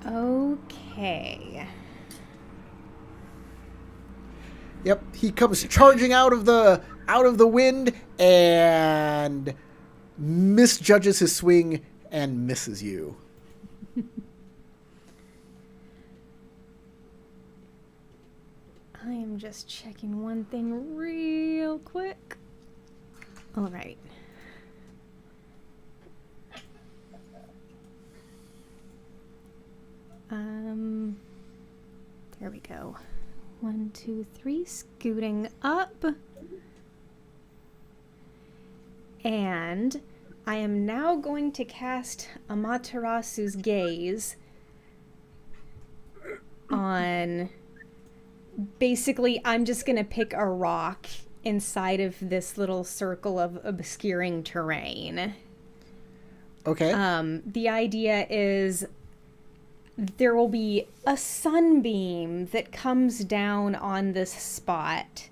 Okay. Yep, he comes charging out of the wind and misjudges his swing and misses you. I am just checking one thing real quick. All right. There we go. 1, 2, 3, scooting up. And I am now going to cast Amaterasu's Gaze on... Basically, I'm just going to pick a rock inside of this little circle of obscuring terrain. Okay. The idea is there will be a sunbeam that comes down on this spot.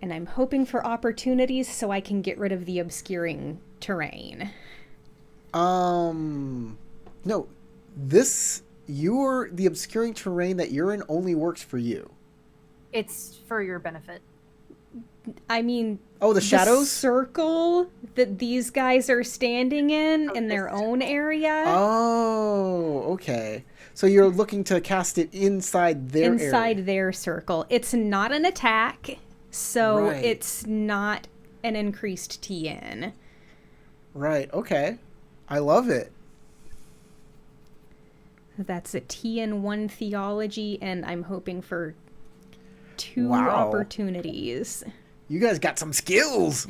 And I'm hoping for opportunities so I can get rid of the obscuring terrain. No. The obscuring terrain that you're in only works for you. It's for your benefit. I mean, Oh, the shadows? the circle that these guys are standing in their own area. Oh, okay. So you're looking to cast it inside their Inside area. their circle. It's not an attack, so Right. it's not an increased TN. Right, okay. I love it. That's a TN1 theology, and I'm hoping for 2 Wow. opportunities. You guys got some skills.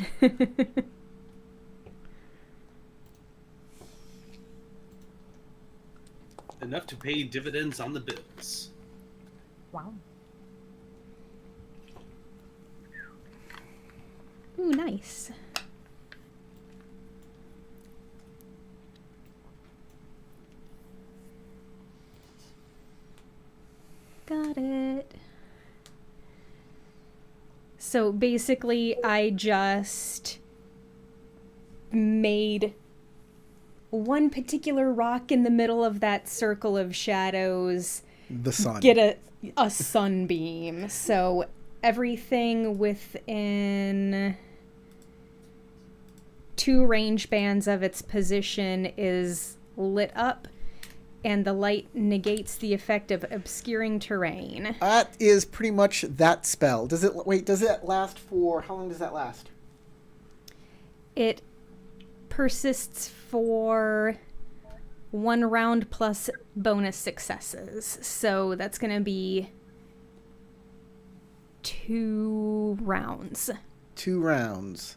Enough to pay dividends on the bills. Wow. Ooh, nice. Got it. So basically, I just made one particular rock in the middle of that circle of shadows The sun. get a sunbeam. So everything within 2 range bands of its position is lit up, and the light negates the effect of obscuring terrain. That is pretty much that spell. Does it last for how long does that last? It persists for 1 round plus bonus successes. So that's going to be 2 rounds. 2 rounds.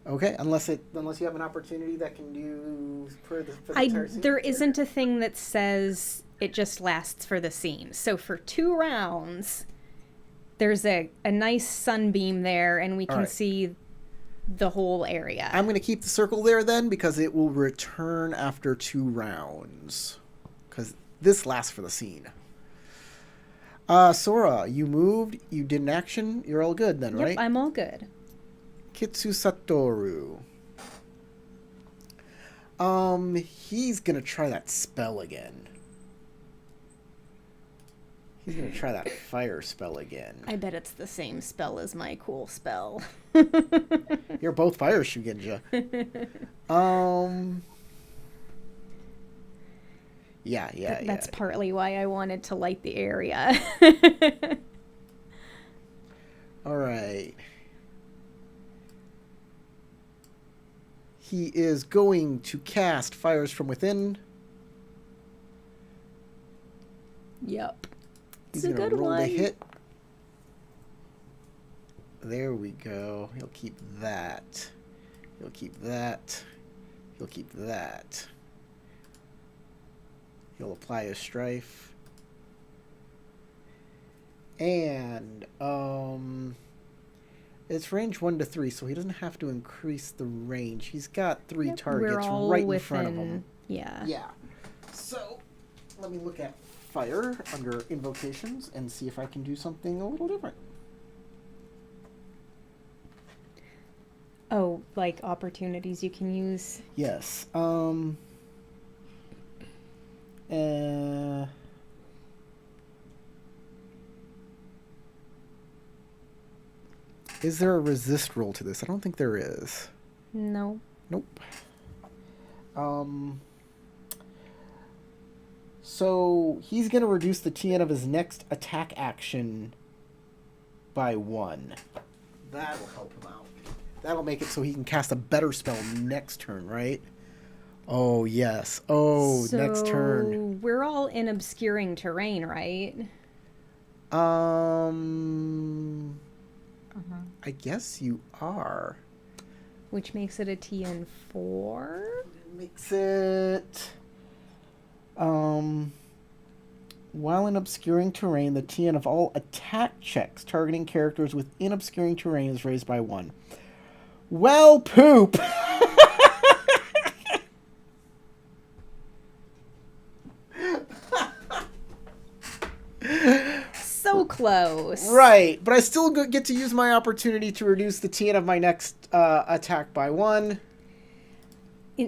Okay, unless you have an opportunity that can do for the entire scene. There isn't a thing that says it just lasts for the scene. So for 2 rounds, there's a nice sunbeam there, and we can right. see the whole area. I'm going to keep the circle there then, because it will return after 2 rounds. Because this lasts for the scene. Sora, you moved, you did an action, you're all good then, Yep, right? I'm all good. Kitsu Satoru. He's gonna try that spell again. He's gonna try that fire spell again. I bet it's the same spell as my cool spell. You're both fire Shugenja. Yeah. That's partly why I wanted to light the area. All right. He is going to cast Fires from Within. Yep. He's It's a gonna good roll one. the hit. There we go. He'll keep that. He'll keep that. He'll keep that. He'll apply a strife. And it's range 1 to 3, so he doesn't have to increase the range. He's got 3 Yep, targets we're all right in within, front of him. Yeah. Yeah. So let me look at fire under invocations and see if I can do something a little different. Oh, like opportunities you can use. Yes. Is there a resist roll to this? I don't think there is. No. Nope. So he's going to reduce the TN of his next attack action by 1. That'll help him out. That'll make it so he can cast a better spell next turn, right? Oh, yes. Oh, next turn. So we're all in obscuring terrain, right? I guess you are. Which makes it a TN4. Makes it 1 While in obscuring terrain, the TN of all attack checks targeting characters within obscuring terrain is raised by 1. Well, poop! So close. Right, but I still get to use my opportunity to reduce the TN of my next attack by 1.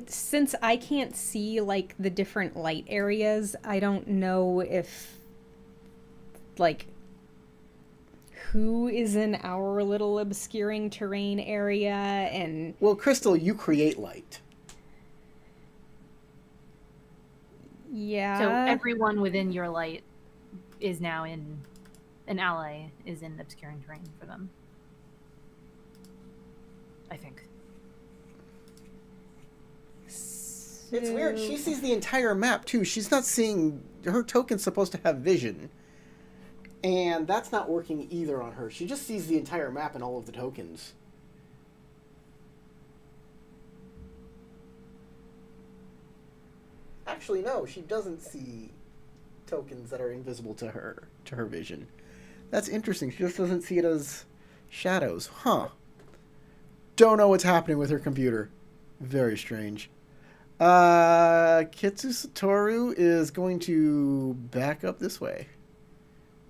Since I can't see like the different light areas, I don't know if like who is in our little obscuring terrain area and Well, Crystal, you create light. yeah. So everyone within your light is now in an ally is in obscuring terrain for them. I think. It's weird. She sees the entire map, too. She's not seeing... Her token's supposed to have vision. And that's not working either on her. She just sees the entire map and all of the tokens. Actually, no. She doesn't see tokens that are invisible to her vision. That's interesting. She just doesn't see it as shadows. Huh. Don't know what's happening with her computer. Very strange. Kitsu Satoru is going to back up this way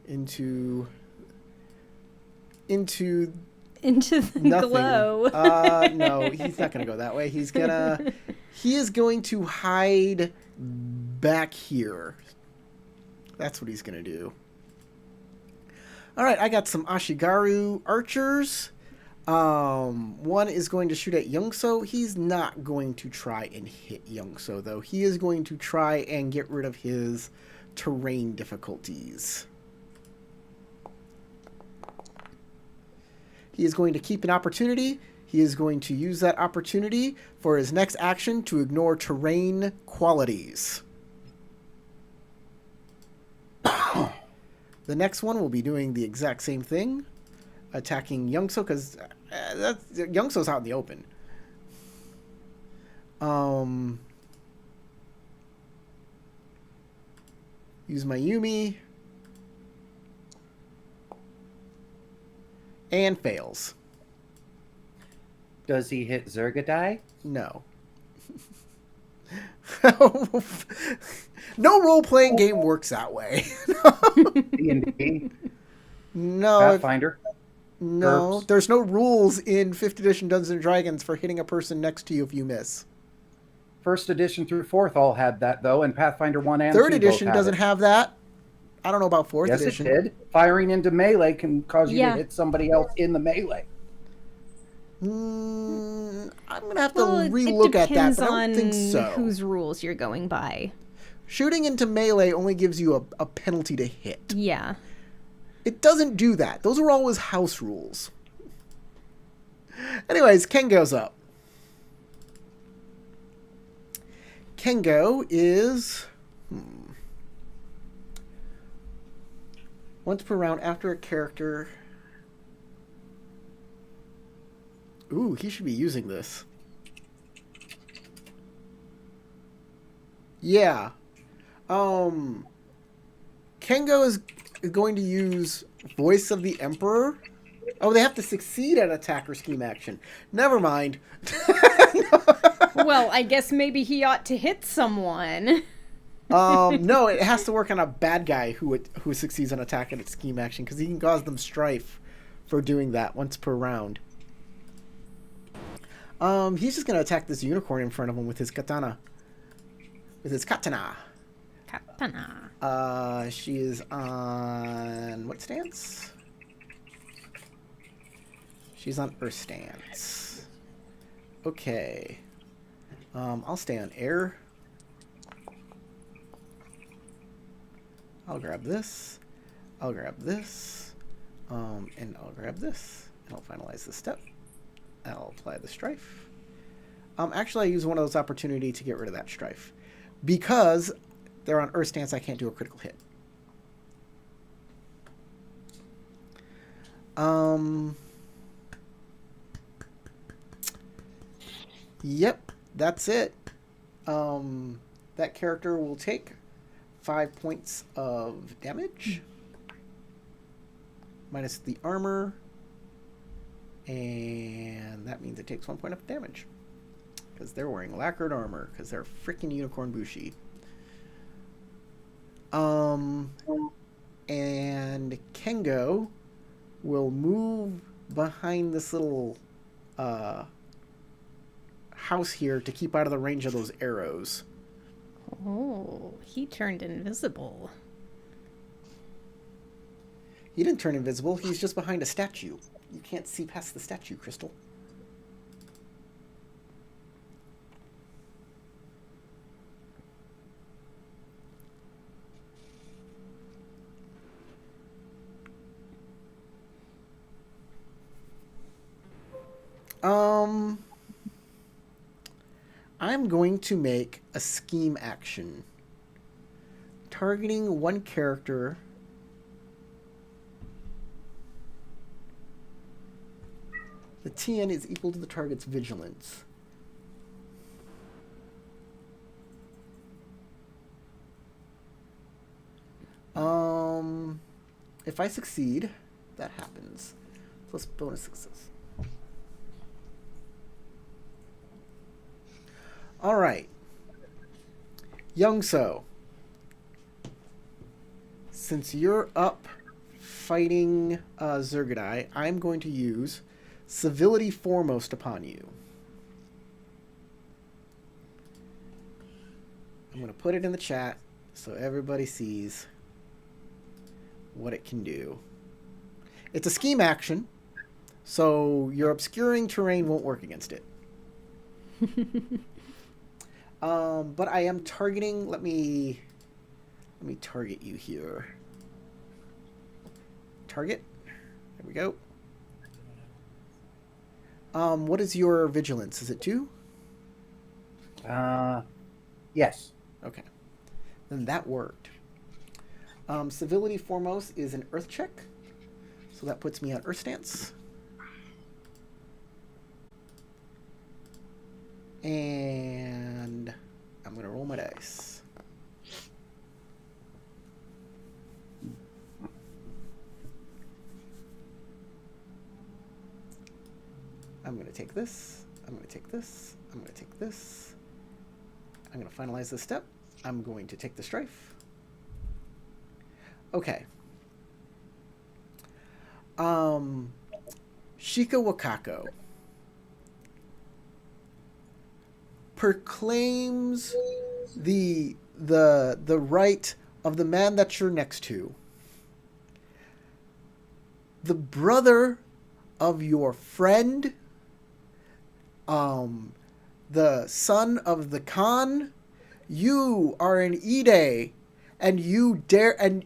into the nothing. glow. No, he's not going to go that way. He is going to hide back here. That's what he's going to do. All right, I got some Ashigaru archers. One is going to shoot at Youngso. He's not going to try and hit Youngso, though. He is going to try and get rid of his terrain difficulties. He is going to keep an opportunity. He is going to use that opportunity for his next action to ignore terrain qualities. The next one will be doing the exact same thing. Attacking Youngso, because Youngso's out in the open. Use my Yumi. And fails. Does he hit Zergadai? No. No role-playing game works that way. D&D? No. Pathfinder? No, GURPS. there's no rules in 5th edition Dungeons and Dragons for hitting a person next to you if you miss. First edition through 4th all had that, though, and Pathfinder 1 and 3rd 2 edition both doesn't it. have that. I don't know about 4th Yes, edition. it did. Firing into melee can cause you Yeah. to hit somebody else in the melee. I'm gonna have to Well, it relook at that, depends but I don't think on so. whose rules you're going by. Shooting into melee only gives you a penalty to hit. Yeah. It doesn't do that. Those are always house rules. Anyways, Ken goes up. Kengo is... Once per round after a character... Ooh, he should be using this. Yeah. Kengo is going to use Voice of the Emperor. Oh, they have to succeed at attack or scheme action. Never mind. Well, I guess maybe he ought to hit someone. No, it has to work on a bad guy who succeeds on attack and scheme action, because he can cause them strife for doing that once per round. He's just gonna attack this unicorn in front of him with his katana. With his katana. Katana. She is on what stance? She's on Earth stance. Okay. I'll stay on air. I'll grab this. I'll grab this. And I'll grab this. And I'll finalize the step. I'll apply the strife. Actually, I use one of those opportunities to get rid of that strife. Because they're on Earth stance, I can't do a critical hit. Yep, that's it. That character will take 5 points of damage. Minus the armor. And that means it takes 1 point of damage. Because they're wearing lacquered armor. Because they're freaking unicorn bushi. And Kengo will move behind this little house here to keep out of the range of those arrows. Oh, he turned invisible. He didn't turn invisible. He's just behind a statue. You can't see past the statue, Crystal. I'm going to make a scheme action. Targeting one character. The TN is equal to the target's vigilance. If I succeed, that happens. Plus bonus success. All right. Young So. Since you're up fighting Zergadai, I'm going to use Civility Foremost upon you. I'm going to put it in the chat so everybody sees what it can do. It's a scheme action, so your obscuring terrain won't work against it. But I am targeting. Let me target you here. Target. There we go. What is your vigilance? Is it 2? Yes. Okay. Then that worked. Civility Foremost is an earth check. So that puts me on earth stance. And I'm going to roll my dice. I'm going to take this. I'm going to take this. I'm going to take this. I'm going to finalize this step. I'm going to take the strife. Okay. Shika Wakako proclaims the right of the man that you're next to, the brother of your friend, the son of the Khan. You are an Ide, and you dare, and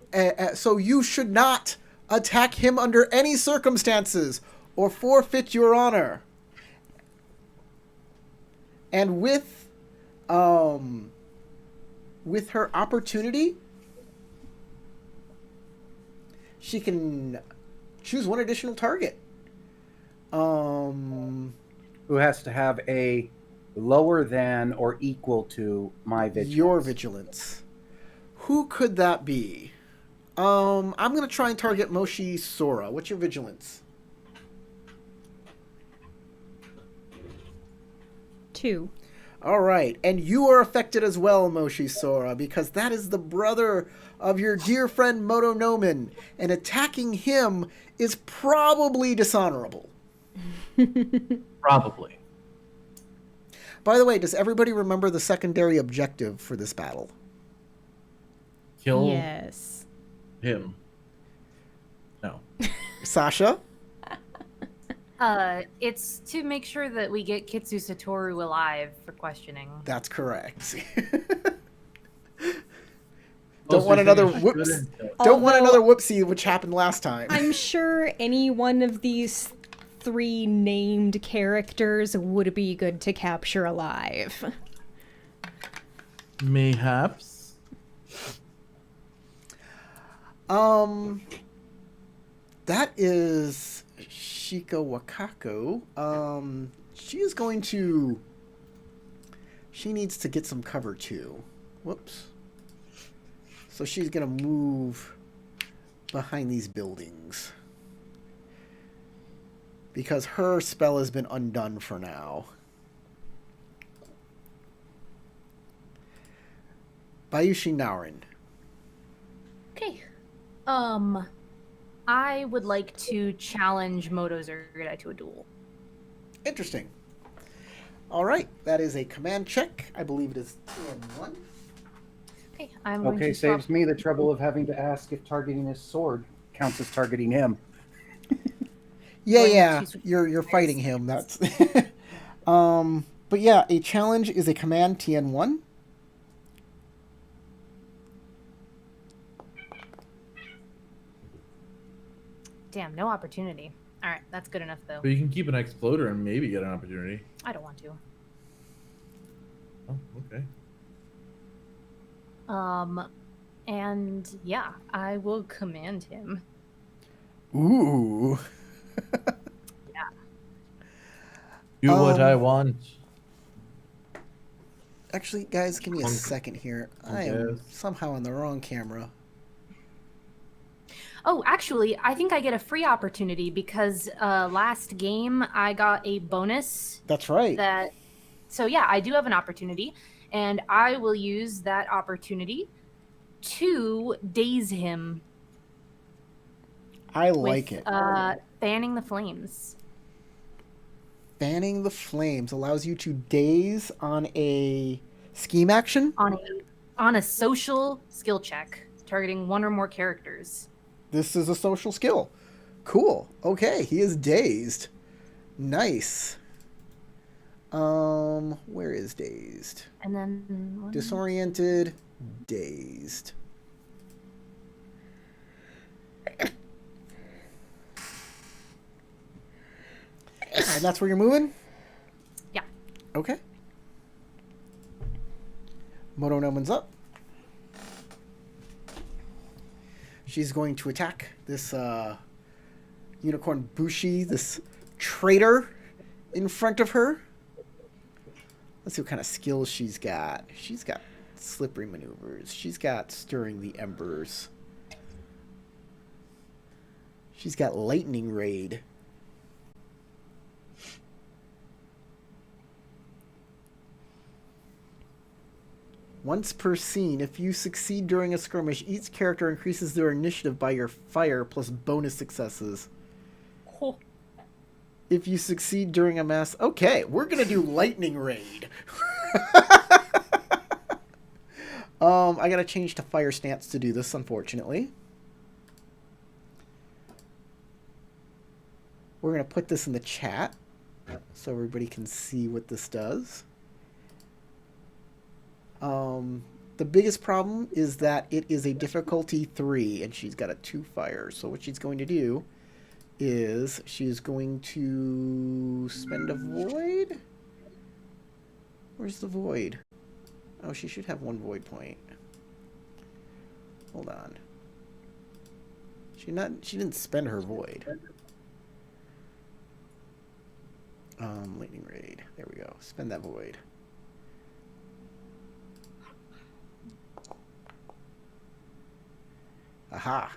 so you should not attack him under any circumstances or forfeit your honor. And with her opportunity, she can choose one additional target. Who has to have a lower than or equal to my vigilance? Your vigilance. Who could that be? I'm going to try and target Moshi Sora. What's your vigilance? 2. All right. And you are affected as well, Moshi Sora, because that is the brother of your dear friend Moto Nomen, and attacking him is probably dishonorable. Probably. By the way, does everybody remember the secondary objective for this battle? Kill Yes. him. No. Sasha? It's to make sure that we get Kitsu Satoru alive for questioning. That's correct. Oh, Don't so want you're another saying I whoops. shouldn't kill- Don't want Although- another whoopsie, which happened last time. I'm sure any one of these 3 named characters would be good to capture alive. Mayhaps. That is Shika Wakako. She is going to... She needs to get some cover too. Whoops. So she's gonna move behind these buildings. Because her spell has been undone for now. Bayushi Naurin. Okay. I would like to challenge Moto Zergudai to a duel. Interesting. All right, that is a command check. I believe it is 10-1. Okay, I'm going Okay, to swap. saves me the trouble of having to ask if targeting his sword counts as targeting him. Yeah, Going yeah, to switch you're sides. fighting him. That's but yeah, a challenge is a command TN1. Damn, no opportunity. All right, that's good enough though. But you can keep an exploder and maybe get an opportunity. I don't want to. Oh, okay. And yeah, I will command him. Ooh. Do what I Um, want. Actually, guys, give me a Punk. second here. I am Yes. somehow on the wrong camera. Oh, actually, I think I get a free opportunity because last game I got a bonus That's right. that. So yeah, I do have an opportunity, and I will use that opportunity to daze him I like with it. fanning the flames. Fanning the flames allows you to daze on a scheme action. On a social skill check targeting one or more characters. This is a social skill. Cool. Okay, he is dazed. Nice. Where is dazed? And then Disoriented, dazed. And that's where you're moving? Yeah. Okay. Moto Nomen's up. She's going to attack this unicorn Bushi, this traitor in front of her. Let's see what kind of skills she's got. She's got slippery maneuvers. She's got stirring the embers. She's got lightning raid. Once per scene, if you succeed during a skirmish, each character increases their initiative by your fire plus bonus successes. Oh. If you succeed during a mass... Okay, we're going to do lightning raid. I got to change to fire stance to do this, unfortunately. We're going to put this in the chat so everybody can see what this does. The biggest problem is that it is a difficulty 3 and she's got a 2 fire. So what she's going to do is she's going to spend a void. Where's the void? Oh, she should have 1 void point. Hold on. She didn't spend her void. Lightning raid. There we go. Spend that void. Aha.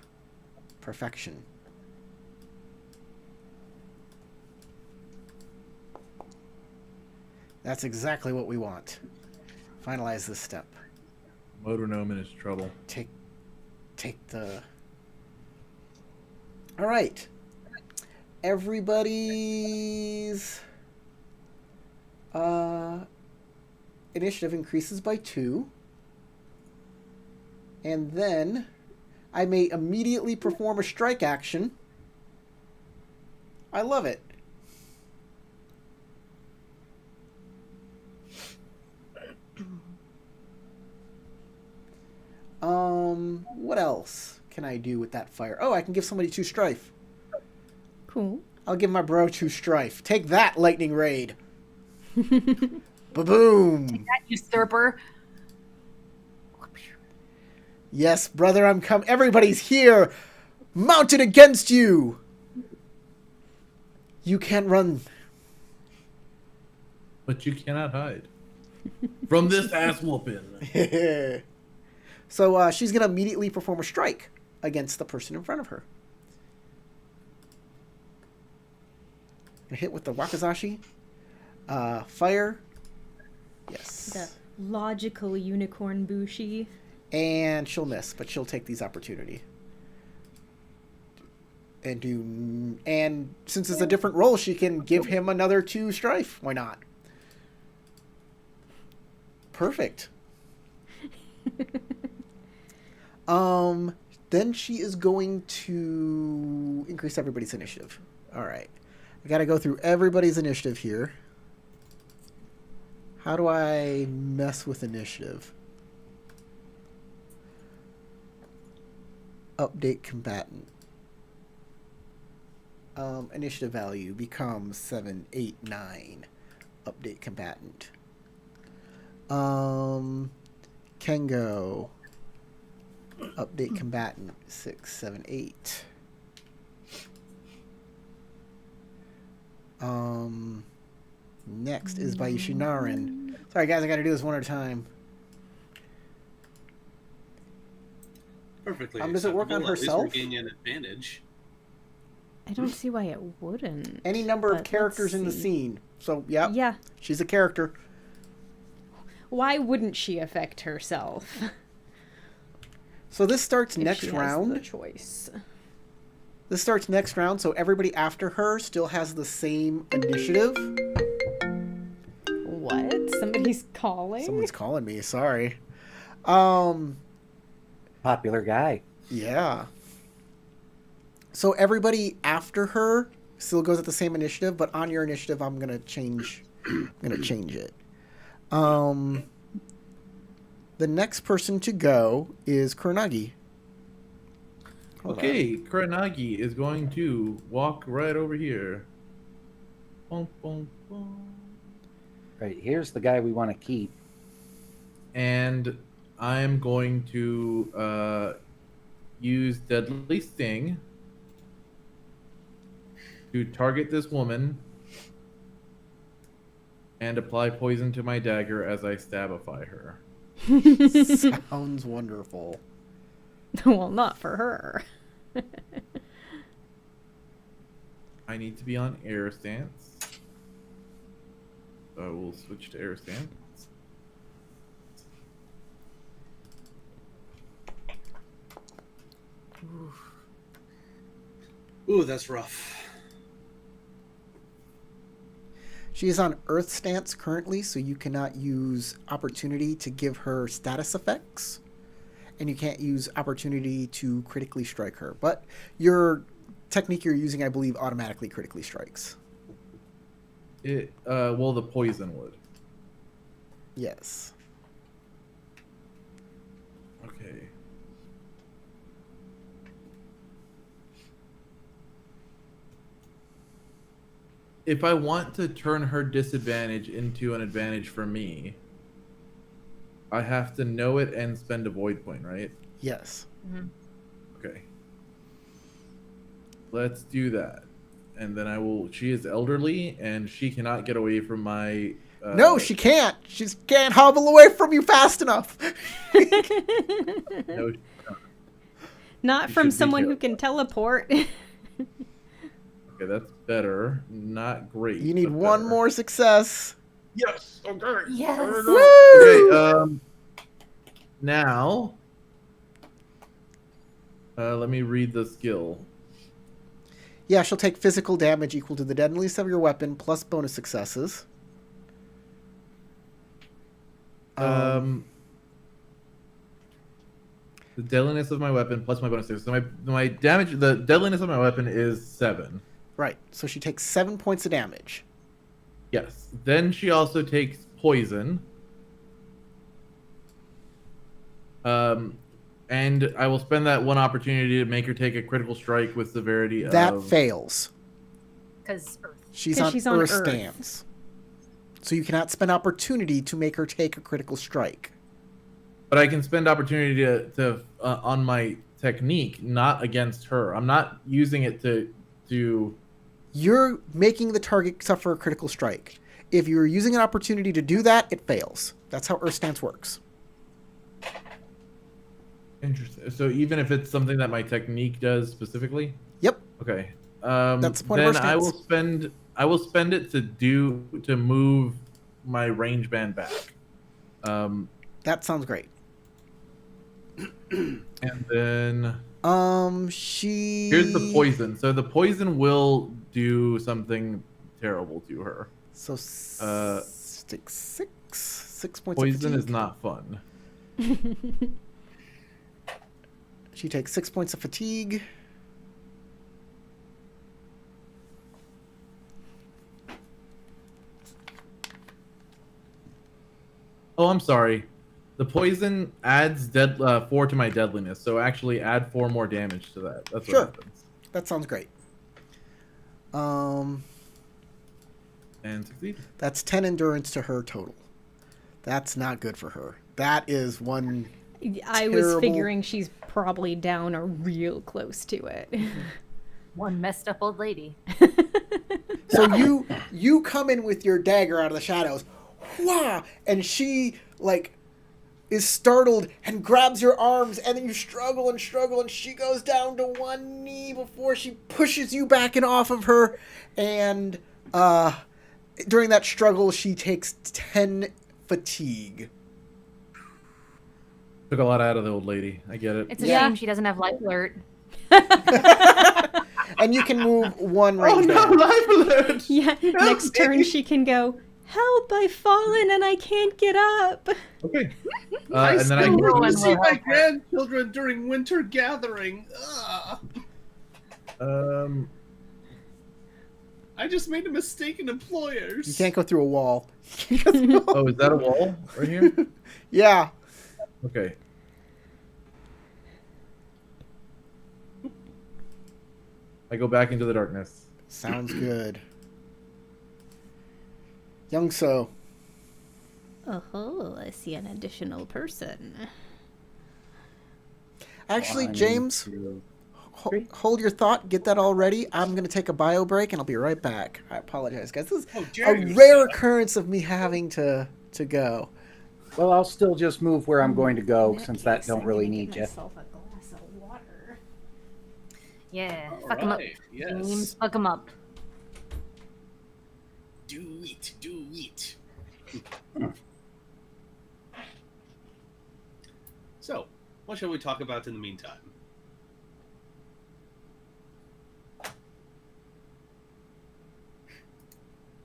Perfection. That's exactly what we want. Finalize this step. Motor Nomen is trouble. Take the... All right. Everybody's initiative increases by 2. And then I may immediately perform a strike action. I love it. What else can I do with that fire? Oh, I can give somebody 2 strife. Cool. I'll give my bro 2 strife. Take that, lightning raid. Ba-boom. That usurper. Yes, brother, I'm coming. Everybody's here, mounted against you. You can't run. But you cannot hide from this ass whooping. So she's going to immediately perform a strike against the person in front of her. Gonna hit with the Wakizashi. Fire. Yes. The logical unicorn bushi. And she'll miss, but she'll take these opportunity. And since it's a different roll, she can give him another 2 strife. Why not? Perfect. Then she is going to increase everybody's initiative. All right. I got to go through everybody's initiative here. How do I mess with initiative? Update combatant. Initiative value becomes 7, 8, 9. Update combatant. Kengo. Update combatant 6, 7, 8. Next is by Yoshinaren. Sorry guys, I gotta do this one at a time. Perfectly. Does it work on acceptable. At least herself? we're gaining an advantage. I don't see why it wouldn't. Any number of but characters let's in the see. scene. So, yep. Yeah. She's a character. Why wouldn't she affect herself? So this starts if next she has the round. choice. This starts next round, so everybody after her still has the same initiative. What? Somebody's calling? Someone's calling me, sorry. Popular guy. Yeah. So everybody after her still goes at the same initiative, but on your initiative I'm gonna change it. The next person to go is Kuronagi. Hold Okay, Kuronagi is going to walk right over here. Boom, boom, boom. Right, here's the guy we want to keep. And I'm going to use Deadly Sting to target this woman and apply poison to my dagger as I stabify her. Sounds wonderful. Well, not for her. I need to be on air stance. So I will switch to air stance. Ooh, that's rough. She is on Earth stance currently, so you cannot use opportunity to give her status effects. And you can't use opportunity to critically strike her. But your technique you're using, I believe, automatically critically strikes. Well, the poison would. Yes. Okay. If I want to turn her disadvantage into an advantage for me, I have to know it and spend a void point, right? Yes. Mhm. Okay. Let's do that. And then I will. She is elderly, and she cannot get away from my. No, she can't. She can't hobble away from you fast enough. No, Not You from should be someone who careful. can teleport. okay, that's better. Not great. You need but one better. more success. Yes. Okay. Yes. Woo! Okay. Now, let me read the skill. Yeah, she'll take physical damage equal to the deadliness of your weapon plus bonus successes. The deadliness of my weapon plus my bonus. So my damage. The deadliness of my weapon is 7. Right. So she takes 7 points of damage. Yes. Then she also takes poison. And I will spend that one opportunity to make her take a critical strike with severity That of. fails. Because Earth. She's 'Cause on she's on Earth Earth. stance. So you cannot spend opportunity to make her take a critical strike. But I can spend opportunity to on my technique, not against her. I'm not using it to. You're making the target suffer a critical strike. If you're using an opportunity to do that, it fails. That's how Earth stance works. Interesting. So even if it's something that my technique does specifically? Yep. Okay. That's the point of then our I will stance. spend it to move my range band back. That sounds great. And then She. here's the poison. So the poison will do something terrible to her. So Uh, 6 points. Poison of is fatigue. not fun. She takes 6 points of fatigue. Oh, I'm sorry. The poison adds 4 to my deadliness, so actually add 4 more damage to that. That's Sure. what happens. That sounds great. And succeed. That's 10 endurance to her total. That's not good for her. That is one. I was Terrible. figuring she's probably down or real close to it. One messed up old lady. So you come in with your dagger out of the shadows, wah, and she is startled and grabs your arms, and then you struggle, and she goes down to one knee before she pushes you back and off of her, and during that struggle she takes 10 fatigue. Took a lot out of the old lady. I get it. It's a Yeah. shame she doesn't have life alert. And you can move one Oh range no, band. life alert! Yeah, next turn she can go, help, I've fallen and I can't get up. Okay. I And then I still No want one to see will my help her. grandchildren during winter gathering. Ugh. I just made a mistake in employers. You can't go through a wall. Oh, is that a wall right here? Yeah. Okay. I go back into the darkness. Sounds good. Young So. Oh, I see an additional person. Actually, 1, James, 2, hold your thought. Get that all ready. I'm going to take a bio break, and I'll be right back. I apologize, guys. This is Oh, a Jerry, rare occurrence of me having to go. Well, I'll still just move where I'm going to go In since that case, don't I'm really gonna need get you. myself a glass of water. Yeah, All fuck him up. right, James, yes. fuck him up. Do it. So, what shall we talk about in the meantime?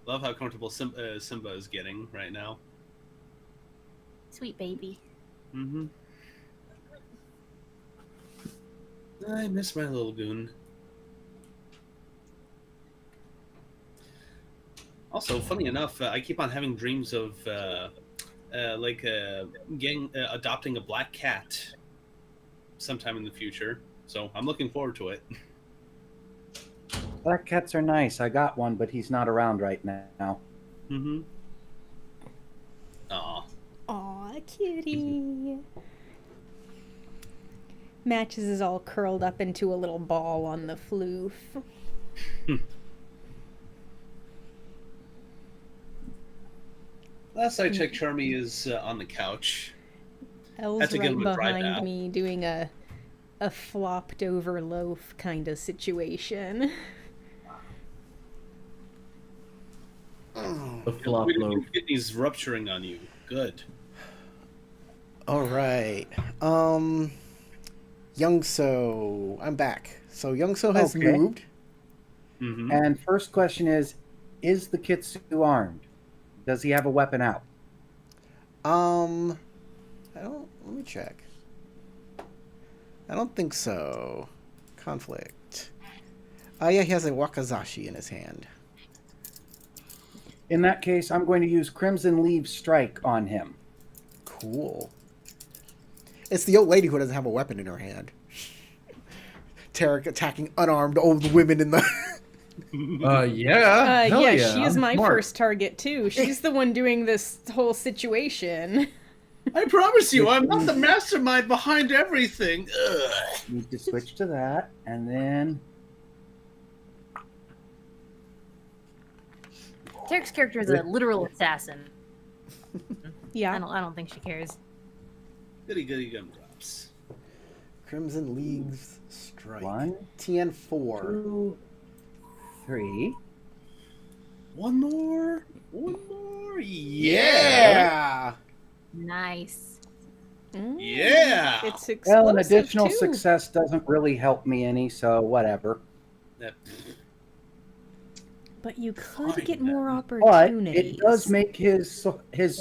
Love how comfortable Simba is getting right now. Sweet baby. Mm-hmm. I miss my little goon. Also, funny enough, I keep on having dreams of adopting a black cat sometime in the future. So I'm looking forward to it. Black cats are nice. I got one, but he's not around right now. Mm-hmm. Aw. Aw, kitty. Matches is all curled up into a little ball on the floof. Last I checked, Charmy is on the couch. Elle's Had to give right him a dry behind bath. me doing a flopped over loaf kind of situation. The flop loaf. Your kidneys rupturing on you. Good. All right. Young So. I'm back. So Young So has Okay. moved. Mm-hmm. And first question is the Kitsu armed? Does he have a weapon out? I don't. Let me check. I don't think so. Conflict. Yeah, he has a wakizashi in his hand. In that case, I'm going to use Crimson Leaf Strike on him. Cool. It's the old lady who doesn't have a weapon in her hand. Tarek attacking unarmed old women in the. Yeah. Hell Yeah, she is I'm my smart. first target too. She's the one doing this whole situation. I promise you, I'm not the mastermind behind everything. Ugh. Need to switch to that, and then Tarek's character is a literal assassin. I Yeah. don't think she cares. Goody gumdrops. Crimson League's strike. 1, TN4. 2, 3. One more. Yeah. Nice. Yeah. It's explosive Well, an additional too. success doesn't really help me any, so whatever. That, But you could Fine, get more But opportunities. it does make his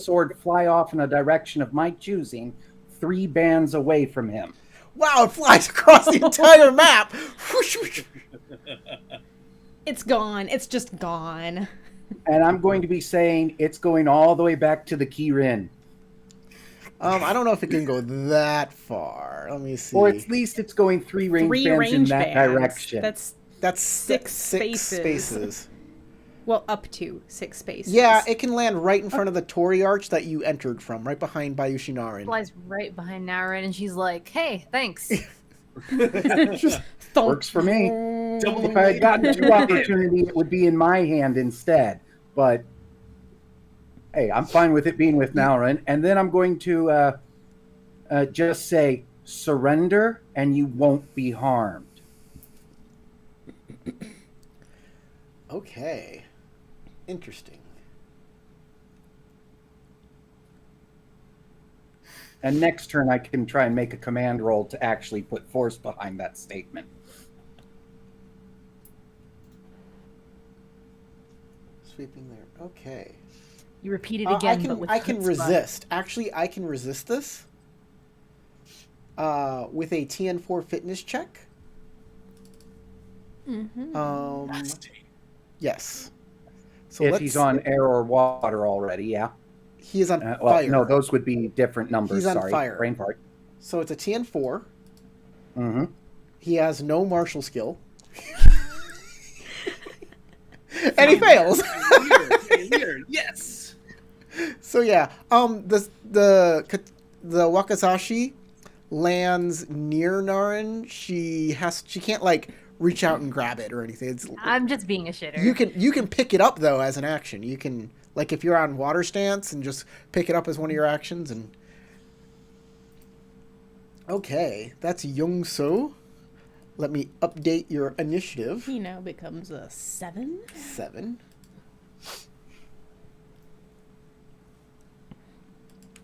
sword fly off in a direction of my choosing, 3 bands away from him. Wow, it flies across the entire map. Whoosh, whoosh. It's gone. It's just gone. And I'm going to be saying it's going all the way back to the Ki-Rin. I don't know if it can go that far. Let me see. Or at least it's going 3 range 3 bands in range that bands. direction. That's six six spaces. Well, up to 6 spaces. Yeah, it can land right in front of the Torii Arch that you entered from, right behind Bayushi Narin. Flies right behind Narin, and she's like, "Hey, thanks." Works for me. Double If I had gotten 2 opportunity, it would be in my hand instead. But hey, I'm fine with it being with Nalrin. And then I'm going to just say surrender, and you won't be harmed. Okay. Interesting. And next turn, I can try and make a command roll to actually put force behind that statement. Sweeping there. Okay. You repeat it again, but with I can chutzpah. resist. Actually, I can resist this with a TN4 fitness check. Yes. So If he's on air or water already, yeah. He is on Well, fire. no, those would be different numbers. He's on Sorry, fire. brain fart. So it's a TN4. Mm-hmm. He has no martial skill. And he fails. Failure. Yes. So yeah, the Wakazashi lands near Narin. She can't like reach out and grab it or anything. I'm just being a shitter. You can pick it up though as an action. You can, like, if you're on water stance and just pick it up as one of your actions. And okay, that's Young-So. Let me update your initiative. He now becomes a 7. 7.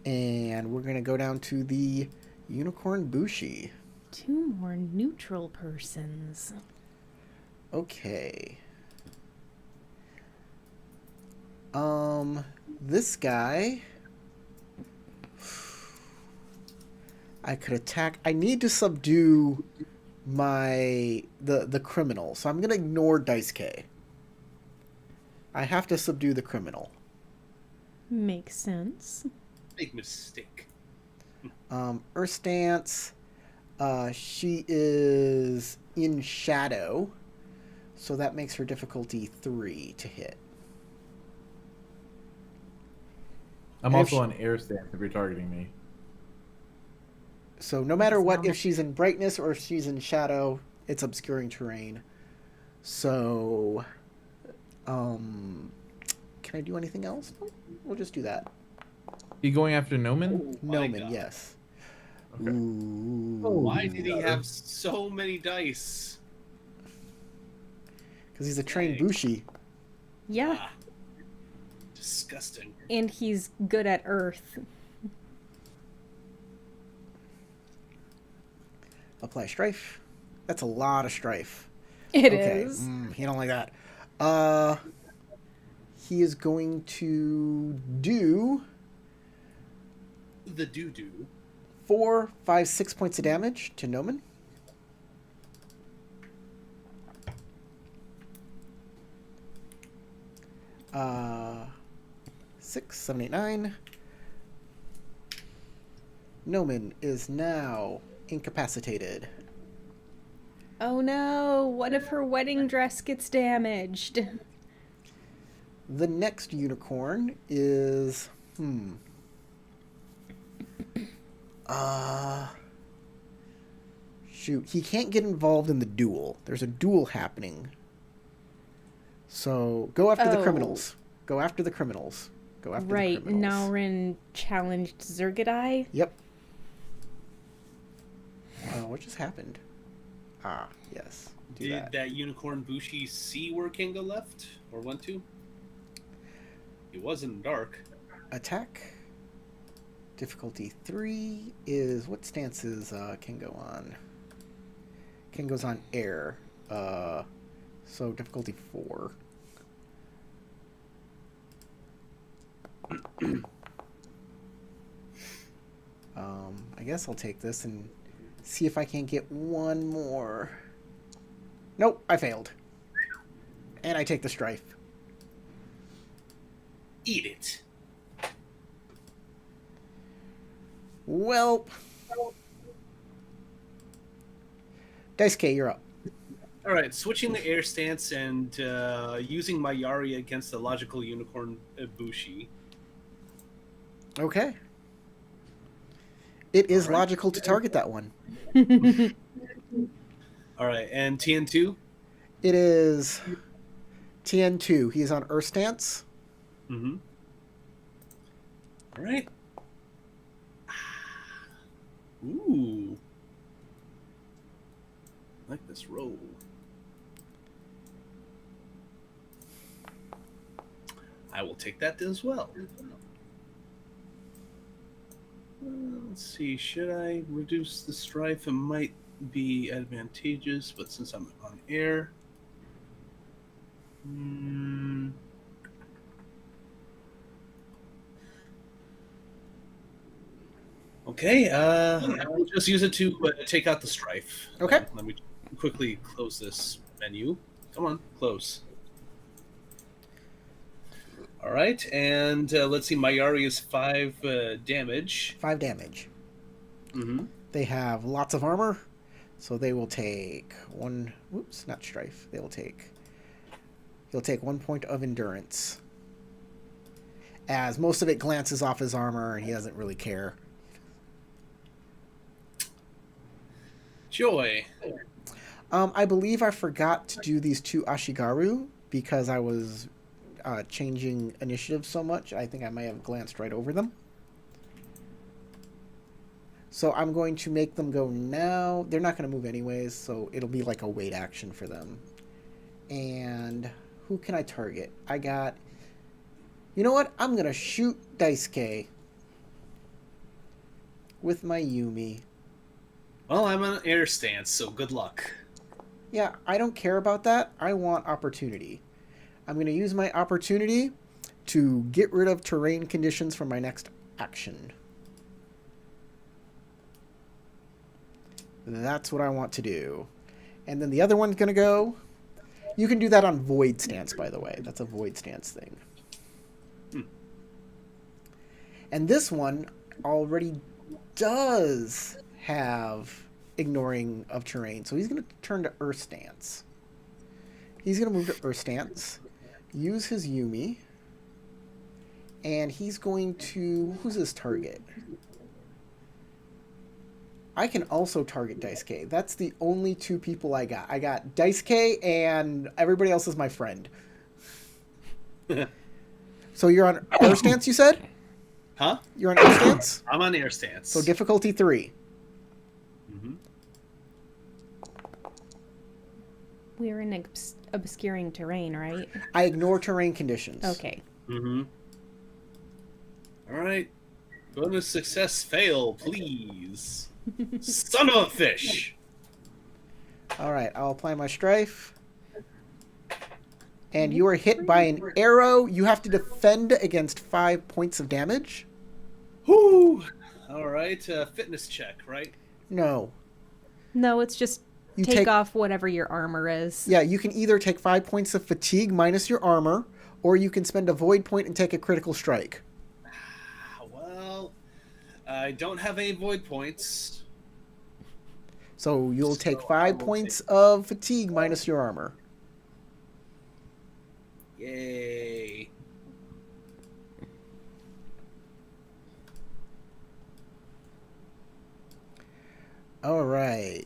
And we're gonna go down to the Unicorn Bushi. 2 more neutral persons. Okay. This guy, I could attack. I need to subdue the criminal, so I'm gonna ignore Dice K. I have to subdue the criminal. Makes sense. Big mistake. Earth Stance, she is in shadow, so that makes her difficulty 3 to hit. I'm If also she- on air stance if you're targeting me. So no matter what, Sound. if she's in brightness or if she's in shadow, it's obscuring terrain. So, can I do anything else? No, we'll just do that. You going after Nomen? My Nomen, God. yes. Okay. Ooh. Why did he have so many dice? Because he's a trained Dang. Bushi. Yeah, Ah, disgusting. and he's good at Earth. Apply strife. That's a lot of strife. It is. He don't like that. He is going to do The doo-doo. 4, 5, 6 points of damage to Nomen. Uh, 6, 7, 8, 9. Nomen is now incapacitated. Oh no, what if her wedding dress gets damaged? The next unicorn is shoot, he can't get involved in the duel. There's a duel happening. So go after the Oh. criminals. Go after the criminals. Go after Right, the criminals. Naurin challenged Zergadai. Yep. What just happened? Ah, yes. Do Did that unicorn Bushi see where Kingo left or went to? He was in the dark. Attack. Difficulty 3 is... What stance is Kingo on? Kingo's on air. So difficulty 4. I guess I'll take this and see if I can get one more. Nope, I failed. And I take the strife. Eat it. Well, Dice K, you're up. All right, switching the air stance and using my Yari against the logical unicorn Bushi. Okay. It is All right. logical to target that one. All right, and TN2? It is TN2. He is on Earth stance. Mm-hmm. All right. Ooh. I like this roll. I will take that as well. Let's see, should I reduce the strife? It might be advantageous, but since I'm on air... Okay, I'll just use it to take out the strife. Okay. Let me quickly close this menu. Come on, close. All right, and let's see. Mayari is 5 damage. 5 damage. Mm-hmm. They have lots of armor, so they will take 1... Whoops, not strife. He'll take 1 point of endurance. As most of it glances off his armor, and he doesn't really care. Joy. I believe I forgot to do these 2 Ashigaru because I was changing initiative so much. I think I may have glanced right over them. So I'm going to make them go now. They're not going to move anyways, so it'll be like a wait action for them. And who can I target? I got... You know what? I'm going to shoot Daisuke with my Yumi. Well, I'm on air stance, so good luck. Yeah, I don't care about that. I want opportunity. I'm going to use my opportunity to get rid of terrain conditions for my next action. That's what I want to do. And then the other one's going to go... You can do that on void stance, by the way. That's a void stance thing. And this one already does have ignoring of terrain. So he's going to turn to Earth stance. He's going to move to Earth stance, use his Yumi, and he's going to... Who's his target? I can also target Daisuke. That's the only 2 people I got. I got Daisuke, and everybody else is my friend. So you're on Earth stance, you said? Huh? You're on Earth stance? I'm on air stance. So difficulty 3. Mm-hmm. We're in obscuring terrain, right? I ignore terrain conditions. Okay. Mm-hmm. All right. Bonus success fail, please. Son of a fish. All right, I'll apply my strife. And you are hit by an arrow. You have to defend against 5 points of damage. Whoo! All right, fitness check, right? No. No, it's just You take off whatever your armor is. Yeah, you can either take 5 points of fatigue minus your armor, or you can spend a void point and take a critical strike. Well, I don't have any void points. So you'll take 5 points of fatigue minus your armor. Yay. All right.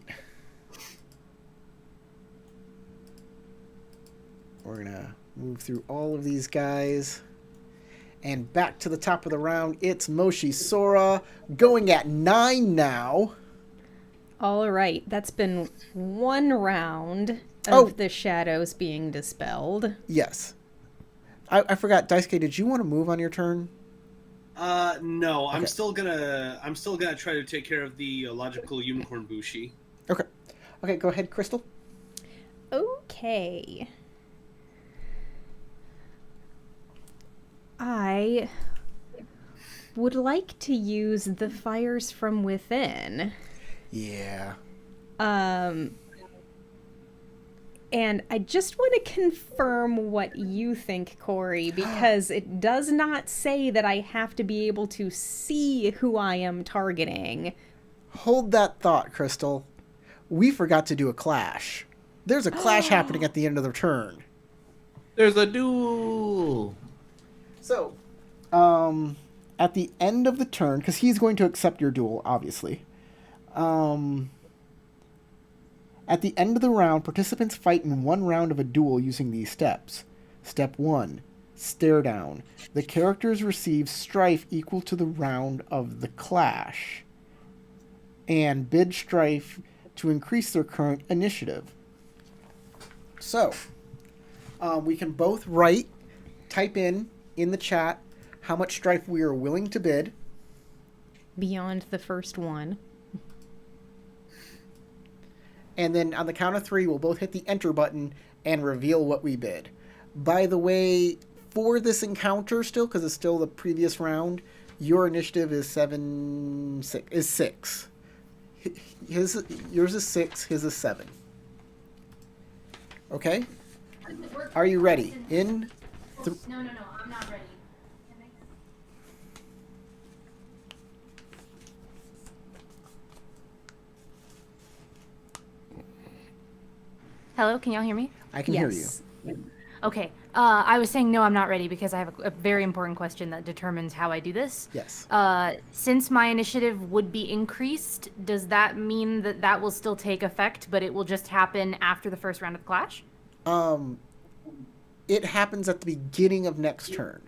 We're going to move through all of these guys. And back to the top of the round, it's Moshi Sora going at 9 now. All right, that's been one round of the shadows being dispelled. Yes. I forgot, Daisuke, did you want to move on your turn? No, I'm Okay. still gonna try to take care of the logical unicorn bushi. Okay. Okay, go ahead, Crystal. Okay. I would like to use the fires from within. Yeah. And I just want to confirm what you think, Corey, because it does not say that I have to be able to see who I am targeting. Hold that thought, Crystal. We forgot to do a clash. There's a clash happening at the end of the turn. There's a duel. So, at the end of the turn, because he's going to accept your duel, obviously. At the end of the round, participants fight in one round of a duel using these steps. Step 1, stare down. The characters receive strife equal to the round of the clash, and bid strife to increase their current initiative. So, we can both type in the chat how much strife we are willing to bid. Beyond the first one. And then on the count of 3, we'll both hit the enter button and reveal what we bid. By the way, for this encounter still, because it's still the previous round, your initiative is 6. Yours is 6, his is 7. Okay? Are you ready? No, I'm not ready. Hello, can y'all hear me? I can hear you. Okay. I was saying no, I'm not ready because I have a very important question that determines how I do this. Yes. Since my initiative would be increased, does that mean that that will still take effect, but it will just happen after the first round of the clash? It happens at the beginning of next turn.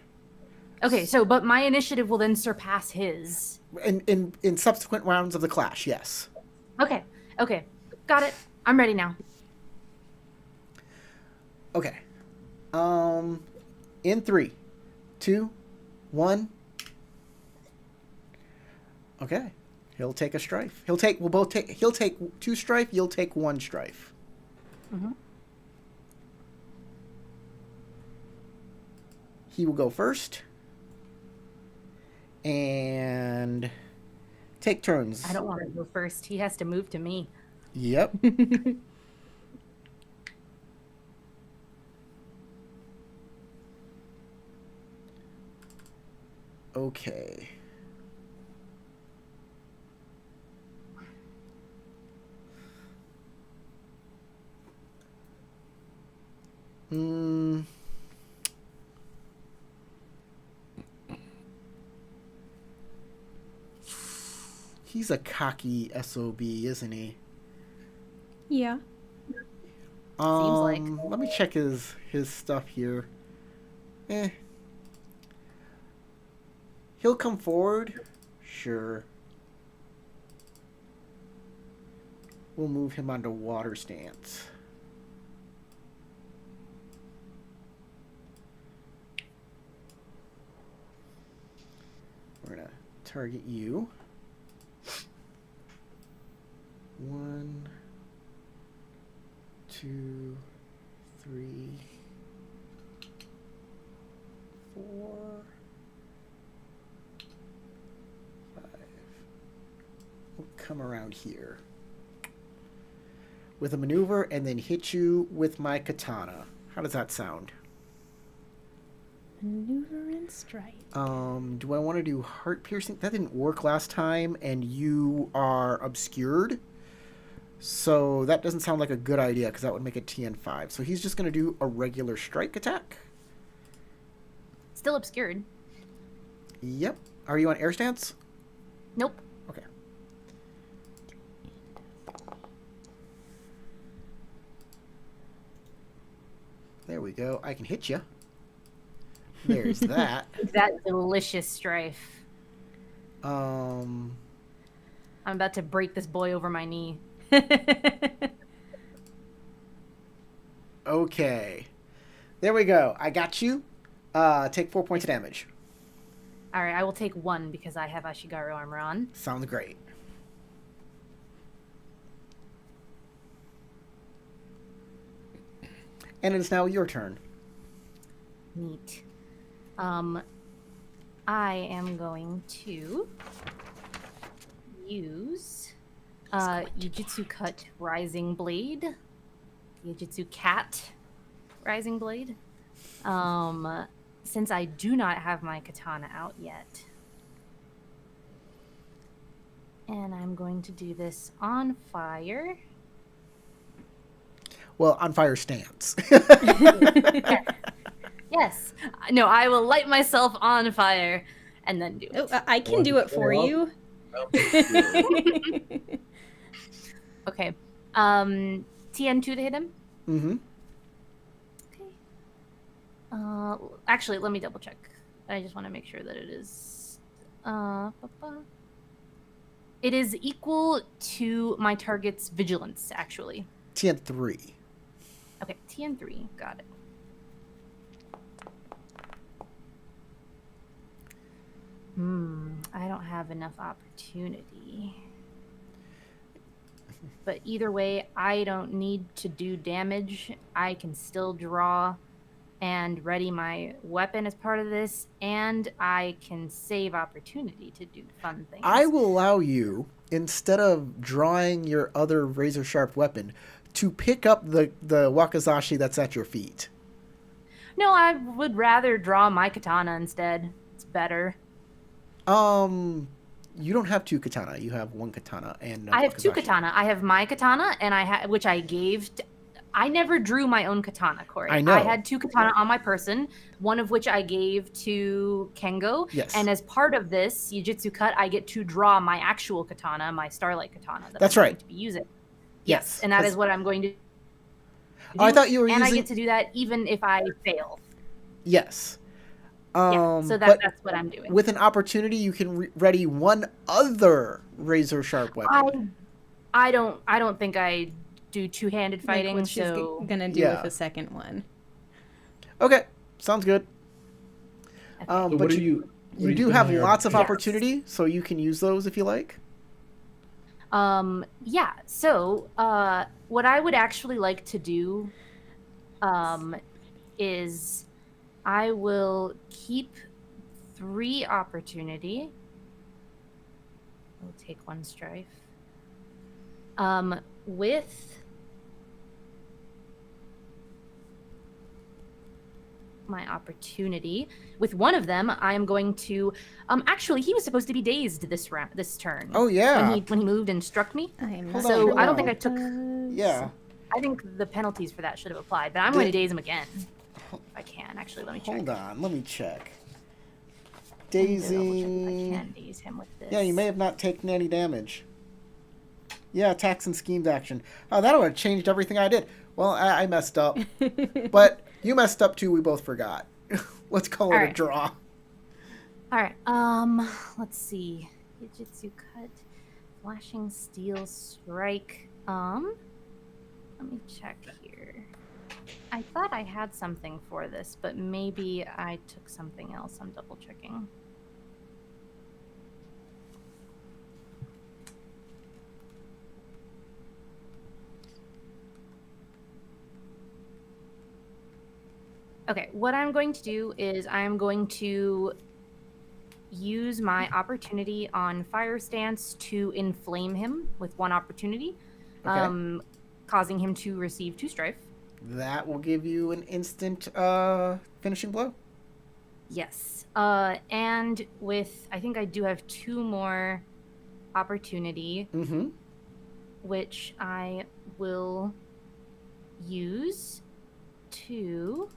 Okay, but my initiative will then surpass his. In subsequent rounds of the clash, yes. Okay. Got it. I'm ready now. Okay. In 3, 2, 1. Okay. He'll take a strife. He'll take 2 strife, you'll take 1 strife. Mm-hmm. He will go first. And take turns. I don't want to go first. He has to move to me. Yep. Okay. He's a cocky SOB, isn't he? Yeah. Seems like. Let me check his stuff here. He'll come forward. Sure. We'll move him onto water stance. We're gonna target you. 1, 2, 3, 4, 5. We'll come around here with a maneuver and then hit you with my katana. How does that sound? Maneuver and strike. Do I want to do heart piercing? That didn't work last time, and you are obscured. So that doesn't sound like a good idea because that would make it TN5. So he's just going to do a regular strike attack. Still obscured. Yep. Are you on air stance? Nope. Okay. There we go. I can hit you. There's that. That delicious strife. I'm about to break this boy over my knee. Okay. There we go. I got you. Take 4 points of damage. All right, I will take 1 because I have Ashigaru armor on. Sounds great. And it is now your turn. Neat. I am going to use Yujutsu Cut Rising Blade. Yujutsu Cat Rising Blade. Since I do not have my katana out yet. And I'm going to do this on fire. Well, on fire stance. Yes. No, I will light myself on fire and then do it. Oh, I can do it for you. Okay. TN2 to hit him? Mm-hmm. Okay. Actually, let me double check. I just want to make sure that it is... It is equal to my target's vigilance, actually. TN3. Okay, TN3. Got it. I don't have enough opportunity. But either way, I don't need to do damage. I can still draw and ready my weapon as part of this, and I can save opportunity to do fun things. I will allow you, instead of drawing your other razor sharp weapon, to pick up the wakizashi that's at your feet. No, I would rather draw my katana instead. It's better. You don't have 2 katana. You have 1 katana and no I have 2 wakizashi. katana. I have my katana, and which I gave. I never drew my own katana, Corey. I know. I had 2 katana on my person, one of which I gave to Kengo. Yes. And as part of this Yujutsu Cut, I get to draw my actual katana, my Starlight katana. That's I'm right. Going to be using. Yes. And that 'cause- is what I'm going to do. Oh, I thought you were and using... I get to do that even if I fail. Yes. So but that's what I'm doing. with an opportunity, you can ready 1 other razor sharp weapon. I don't think I do two-handed fighting, like what she's so gonna do Yeah. with the second one. Okay, sounds good. Okay. So But what are you what are do spending have your lots of opportunity? opportunity, so you can use those if you like. Yeah, so what I would actually like to do is I will keep 3 opportunity. We'll take 1 strife. With my opportunity. With one of them, I am going to actually he was supposed to be dazed this turn. Oh yeah. When he moved and struck me. I'm Hold not on, sure hold I don't think on. I took Yeah. I think the penalties for that should have applied, but I'm going to daze him again. If I can. Actually, let me check. Hold on, let me check. I need to double check if Dazing. I can daze him with this. Yeah, you may have not taken any damage. Yeah, attacks and schemed action. Oh, that would have changed everything I did. Well, I messed up. But you messed up too, we both forgot. Let's call it a Alright. draw. All right. Let's see. Jujutsu Cut, Flashing Steel Strike. Let me check here. I thought I had something for this, but maybe I took something else. I'm double checking. Okay, what I'm going to do is I'm going to use my opportunity on Fire Stance to inflame him with 1 opportunity, Okay. causing him to receive 2 strife. That will give you an instant finishing blow. Yes. And with, I think I do have 2 more opportunity, Mm-hmm. which I will use to...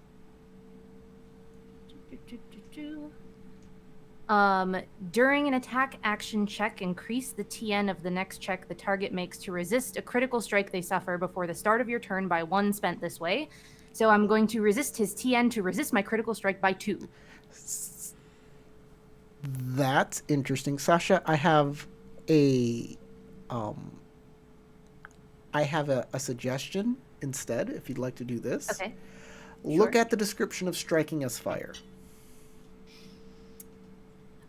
during an attack action check, increase the TN of the next check the target makes to resist a critical strike they suffer before the start of your turn by 1 spent this way. So I'm going to resist his TN to resist my critical strike by 2. That's interesting. Sasha, I have a Um, I have a suggestion instead, if you'd like to do this. Okay. Look Sure. at the description of striking as fire.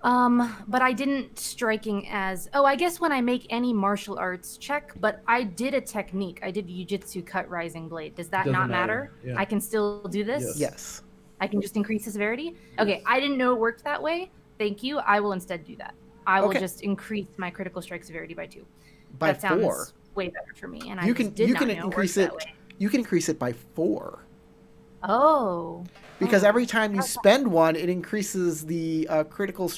But I didn't striking as. Oh, I guess when I make any martial arts check, but I did a technique. I did Jujitsu cut rising blade. Does that Doesn't not matter. matter? Yeah. I can still do this? Yes. Yes. I can just increase the severity? Okay, I didn't know it worked that way. Thank you. I will instead do that. I will Okay. just increase my critical strike severity by 2. By That sounds 4. way better for me. And You I can just did you not can know increase it it. worked that way. You can increase it by 4. Oh. Because Oh. every time you spend one, it increases the critical.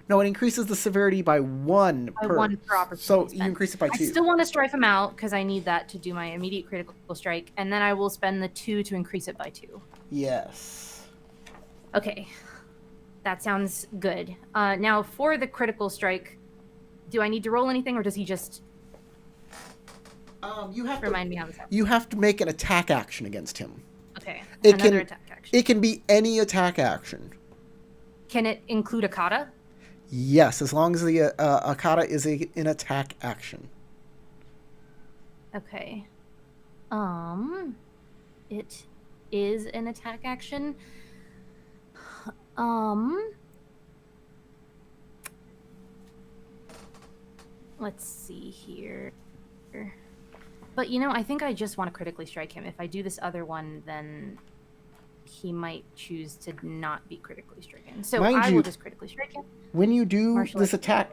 No, it increases the severity by 1 By per. 1 per opportunity. So you spent. increase it by 2. I still want to strife him out because I need that to do my immediate critical strike, and then I will spend the 2 to increase it by 2. Yes. Okay, that sounds good. Now for the critical strike, do I need to roll anything, or does he just You have remind me how this happens? You have to make an attack action against him. Okay, It another can- attack action. It can be any attack action. Can it include a kata? Yes, as long as the Akata is an attack action. Okay. It is an attack action. Let's see here. But I think I just want to critically strike him. If I do this other one, then he might choose to not be critically stricken. So Mind I you- will just critically strike him. When you do Martial this arts. attack,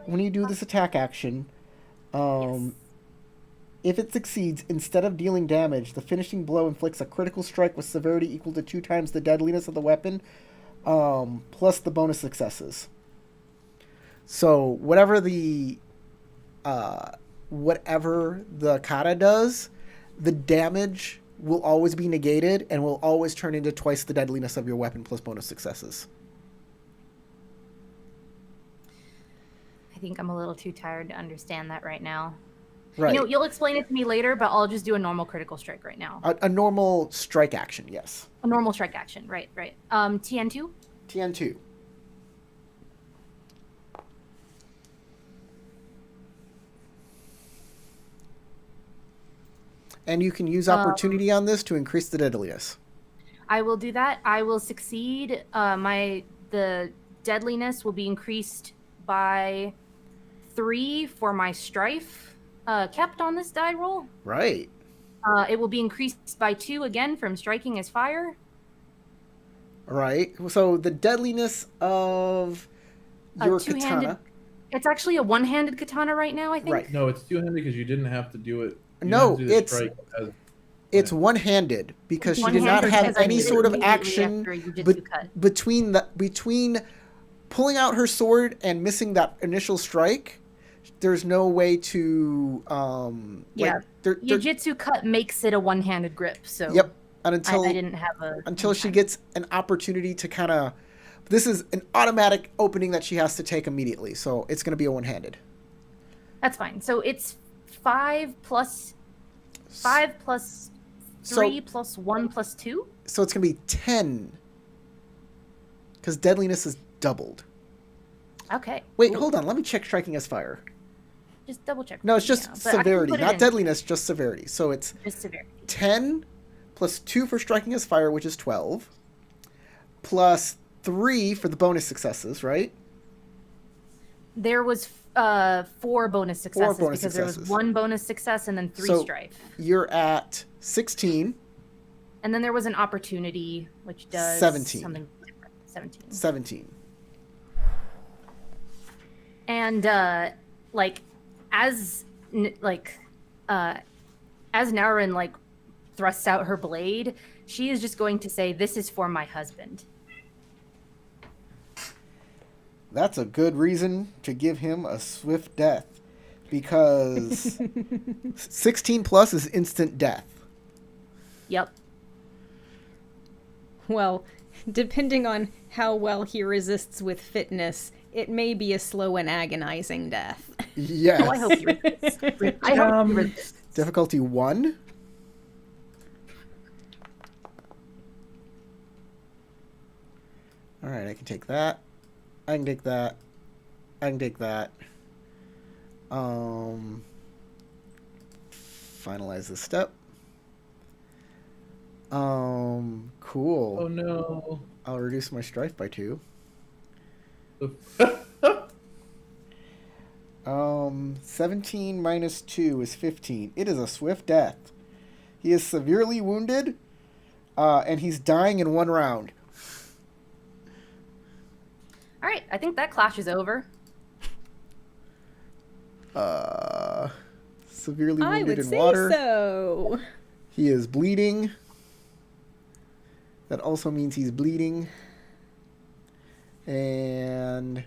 action, Yes. if it succeeds, instead of dealing damage, the finishing blow inflicts a critical strike with severity equal to 2 times the deadliness of the weapon, plus the bonus successes. So whatever the kata does, the damage will always be negated and will always turn into twice the deadliness of your weapon plus bonus successes. I think I'm a little too tired to understand that right now. Right. You'll explain it to me later, but I'll just do a normal critical strike right now. A normal strike action, yes. A normal strike action, right. TN2? TN2. And you can use opportunity on this to increase the deadliness. I will do that. I will succeed. The deadliness will be increased by 3 for my strife kept on this die roll. Right. It will be increased by 2 again from striking as fire. Right. So the deadliness of your two-handed- katana. It's actually a one-handed katana right now, I think. Right. No, it's two-handed because you didn't have to do it. You No, didn't do the it's- strike as- It's one-handed because she did not One-handed have because I any did it sort of immediately action after a jujitsu bet- cut. between pulling out her sword and missing that initial strike. There's no way to Yeah. Jiu-jitsu cut makes it a one-handed grip, so Yep. And until I didn't have until she gets an opportunity to kind of, this is an automatic opening that she has to take immediately. So it's going to be a one-handed. That's fine. So it's 5 plus 3 plus 1 plus 2? So it's going to be 10 because deadliness is doubled. Okay. Wait, Ooh, hold on. Let me check striking as fire. Just double check. No, it's for me just now, but I can severity, put it not in. deadliness, just severity. So it's Just severity. 10 plus 2 for striking as fire, which is 12, plus 3 for the bonus successes, right? There was 4 bonus successes bonus because there successes. was 1 bonus success and then 3 So- strife. You're at 16, And then there was an opportunity which does 17. something different. 17. 17. And as Naren thrusts out her blade, she is just going to say, "This is for my husband." That's a good reason to give him a swift death because 16 plus is instant death. Yep. Well, depending on how well he resists with fitness, it may be a slow and agonizing death. Yes. Oh, I hope you resist. I hope you resist. Difficulty 1. All right, I can take that. I can take that. I can take that. finalize this step. Cool. Oh no. I'll reduce my strife by 2. 17 minus 2 is 15. It is a swift death. He is severely wounded, and he's dying in 1 round. All right, I think that clash is over. Severely I wounded would in say water. so. He is bleeding. That also means he's bleeding. And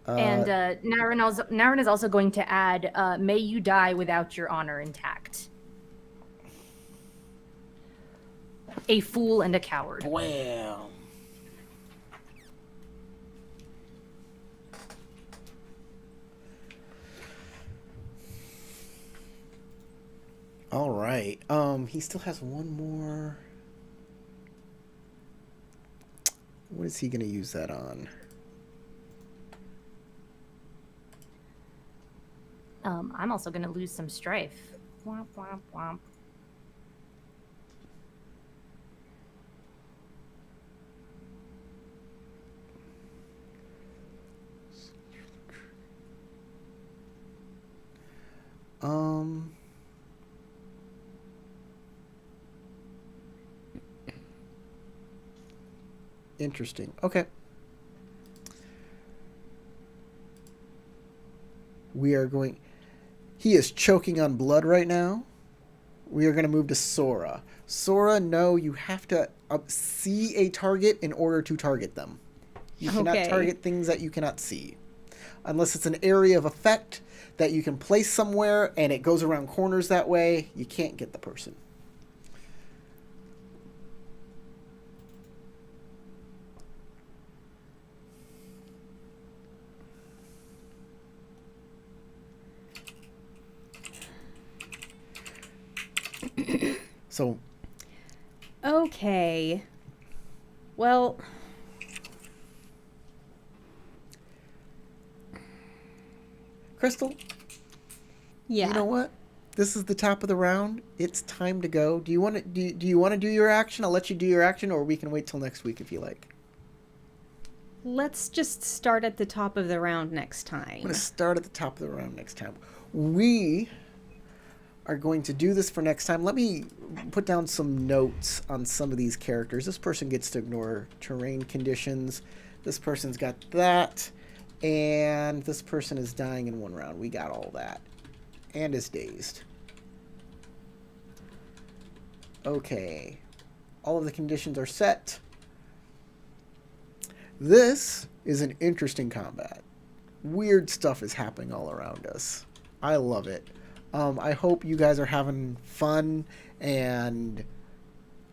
Naren is also going to add, "May you die without your honor intact." A fool and a coward. wow. All right. He still has 1 more. What is he going to use that on? I'm also going to lose some strife. Womp, womp, womp. Interesting. Okay. We are going... He is choking on blood right now. We are going to move to Sora. Sora, no, you have to see a target in order to target them. You cannot Okay. target things that you cannot see. Unless it's an area of effect that you can place somewhere and it goes around corners that way, you can't get the person. So, Okay. Well, Crystal, yeah. you know what? This is the top of the round. It's time to go. Do you want to do you want to do your action? I'll let you do your action, or we can wait till next week if you like. Let's just start at the top of the round next I'm time. going to start at the top of the round next time. We are going to do this for next time. Let me put down some notes on some of these characters. This person gets to ignore terrain conditions. This person's got that. And this person is dying in 1 round. We got all that. And is dazed. Okay. All of the conditions are set. This is an interesting combat. Weird stuff is happening all around us. I love it. I hope you guys are having fun and,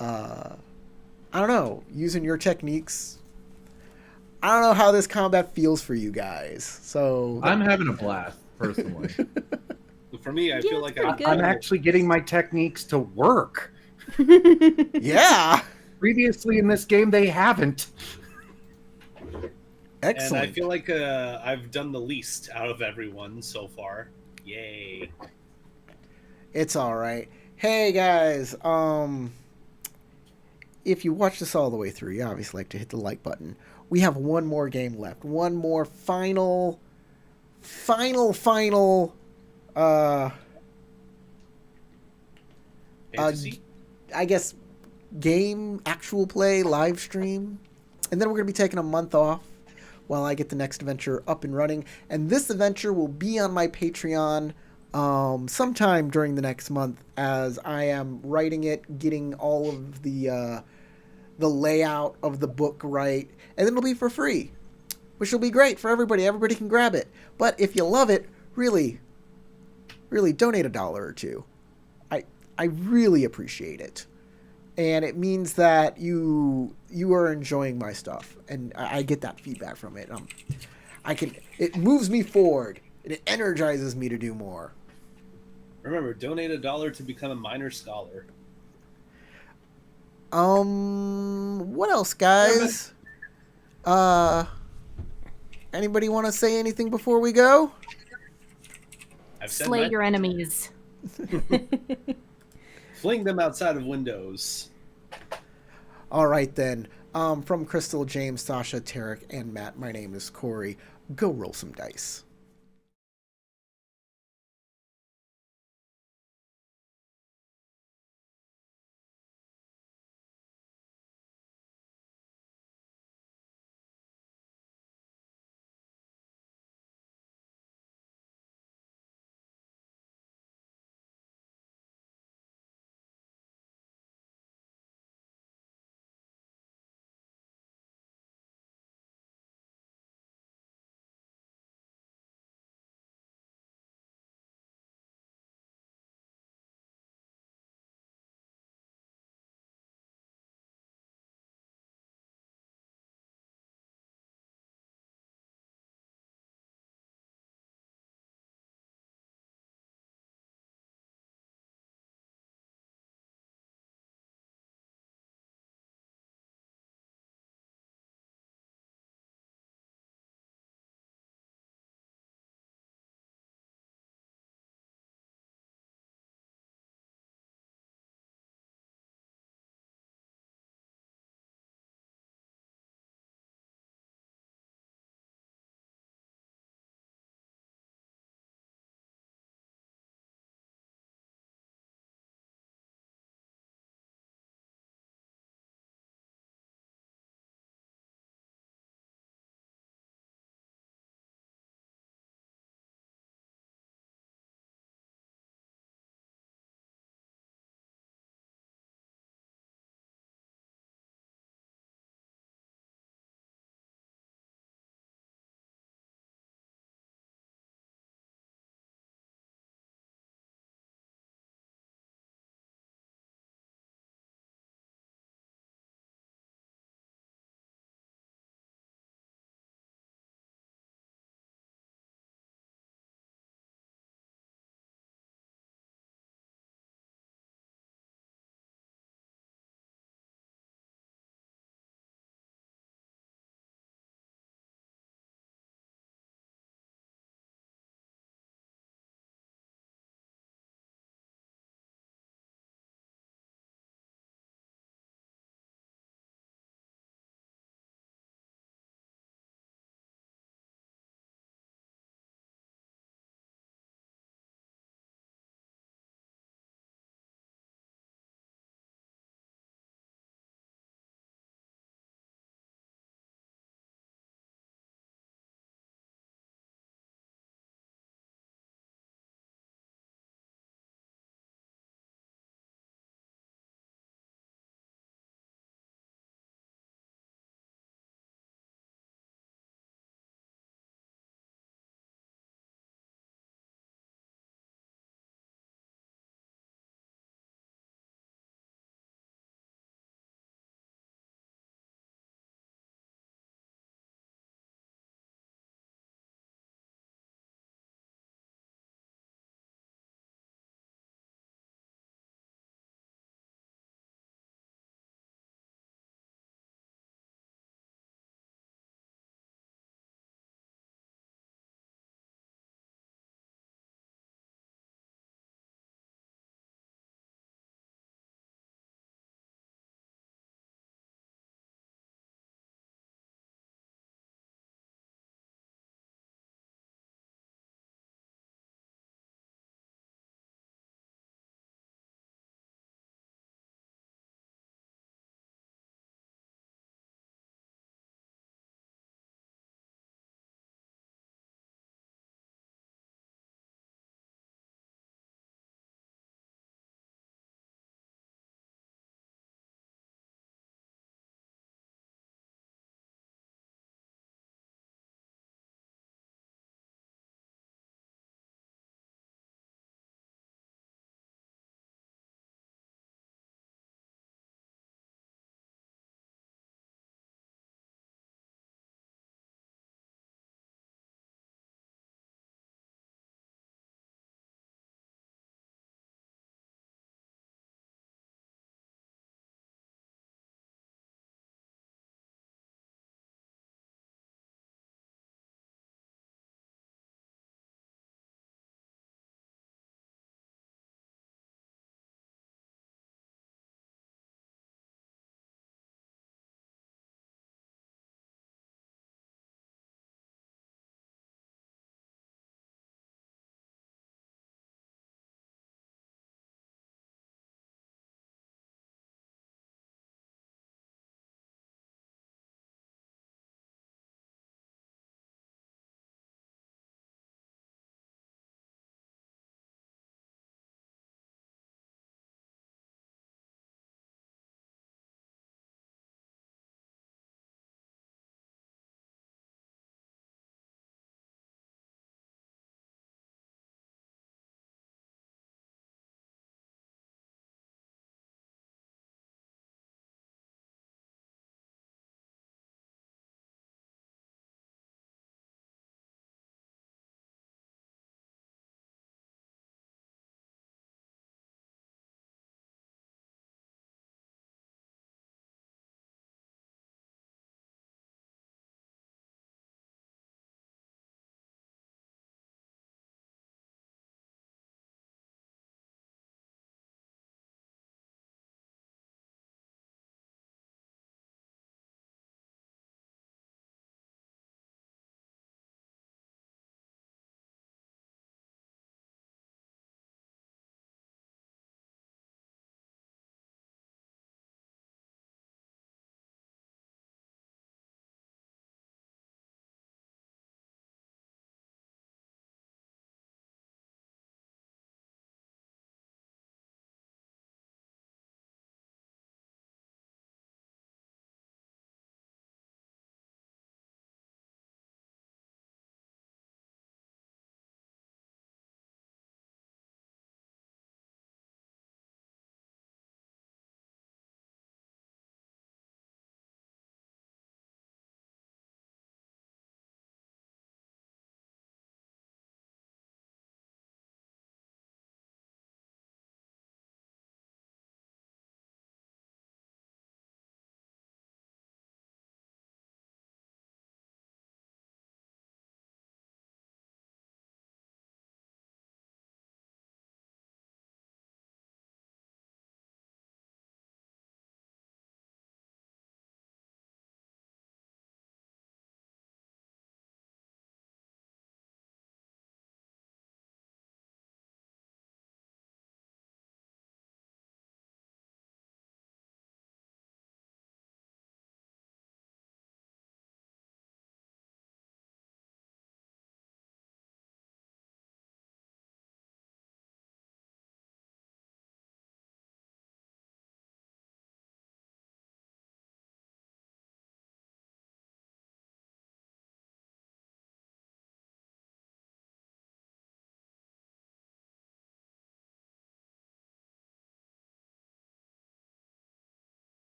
I don't know, using your techniques. I don't know how this combat feels for you guys. So I'm having a blast, personally. For me, I feel like pretty I'm, good. I'm actually getting my techniques to work. yeah. Previously in this game, they haven't. Excellent. and I feel like I've done the least out of everyone so far. Yay! It's all right. Hey guys, if you watch this all the way through, you obviously like to hit the like button. We have 1 more game left. 1 more final Fantasy? I guess game, actual play, live stream. And then we're going to be taking a month off while I get the next adventure up and running. And this adventure will be on my Patreon sometime during the next month as I am writing it, getting all of the layout of the book right. And then it'll be for free, which will be great for everybody. Everybody can grab it. But if you love it, really donate $1 or $2. I really appreciate it. And it means that you are enjoying my stuff, and I get that feedback from it. It moves me forward, and it energizes me to do more. Remember, donate $1 to become a minor scholar. What else, guys? Anybody want to say anything before we go? I've said Slay my- your enemies. Fling them outside of windows. All right, then. From Crystal, James, Sasha, Tarek, and Matt, my name is Corey. Go roll some dice.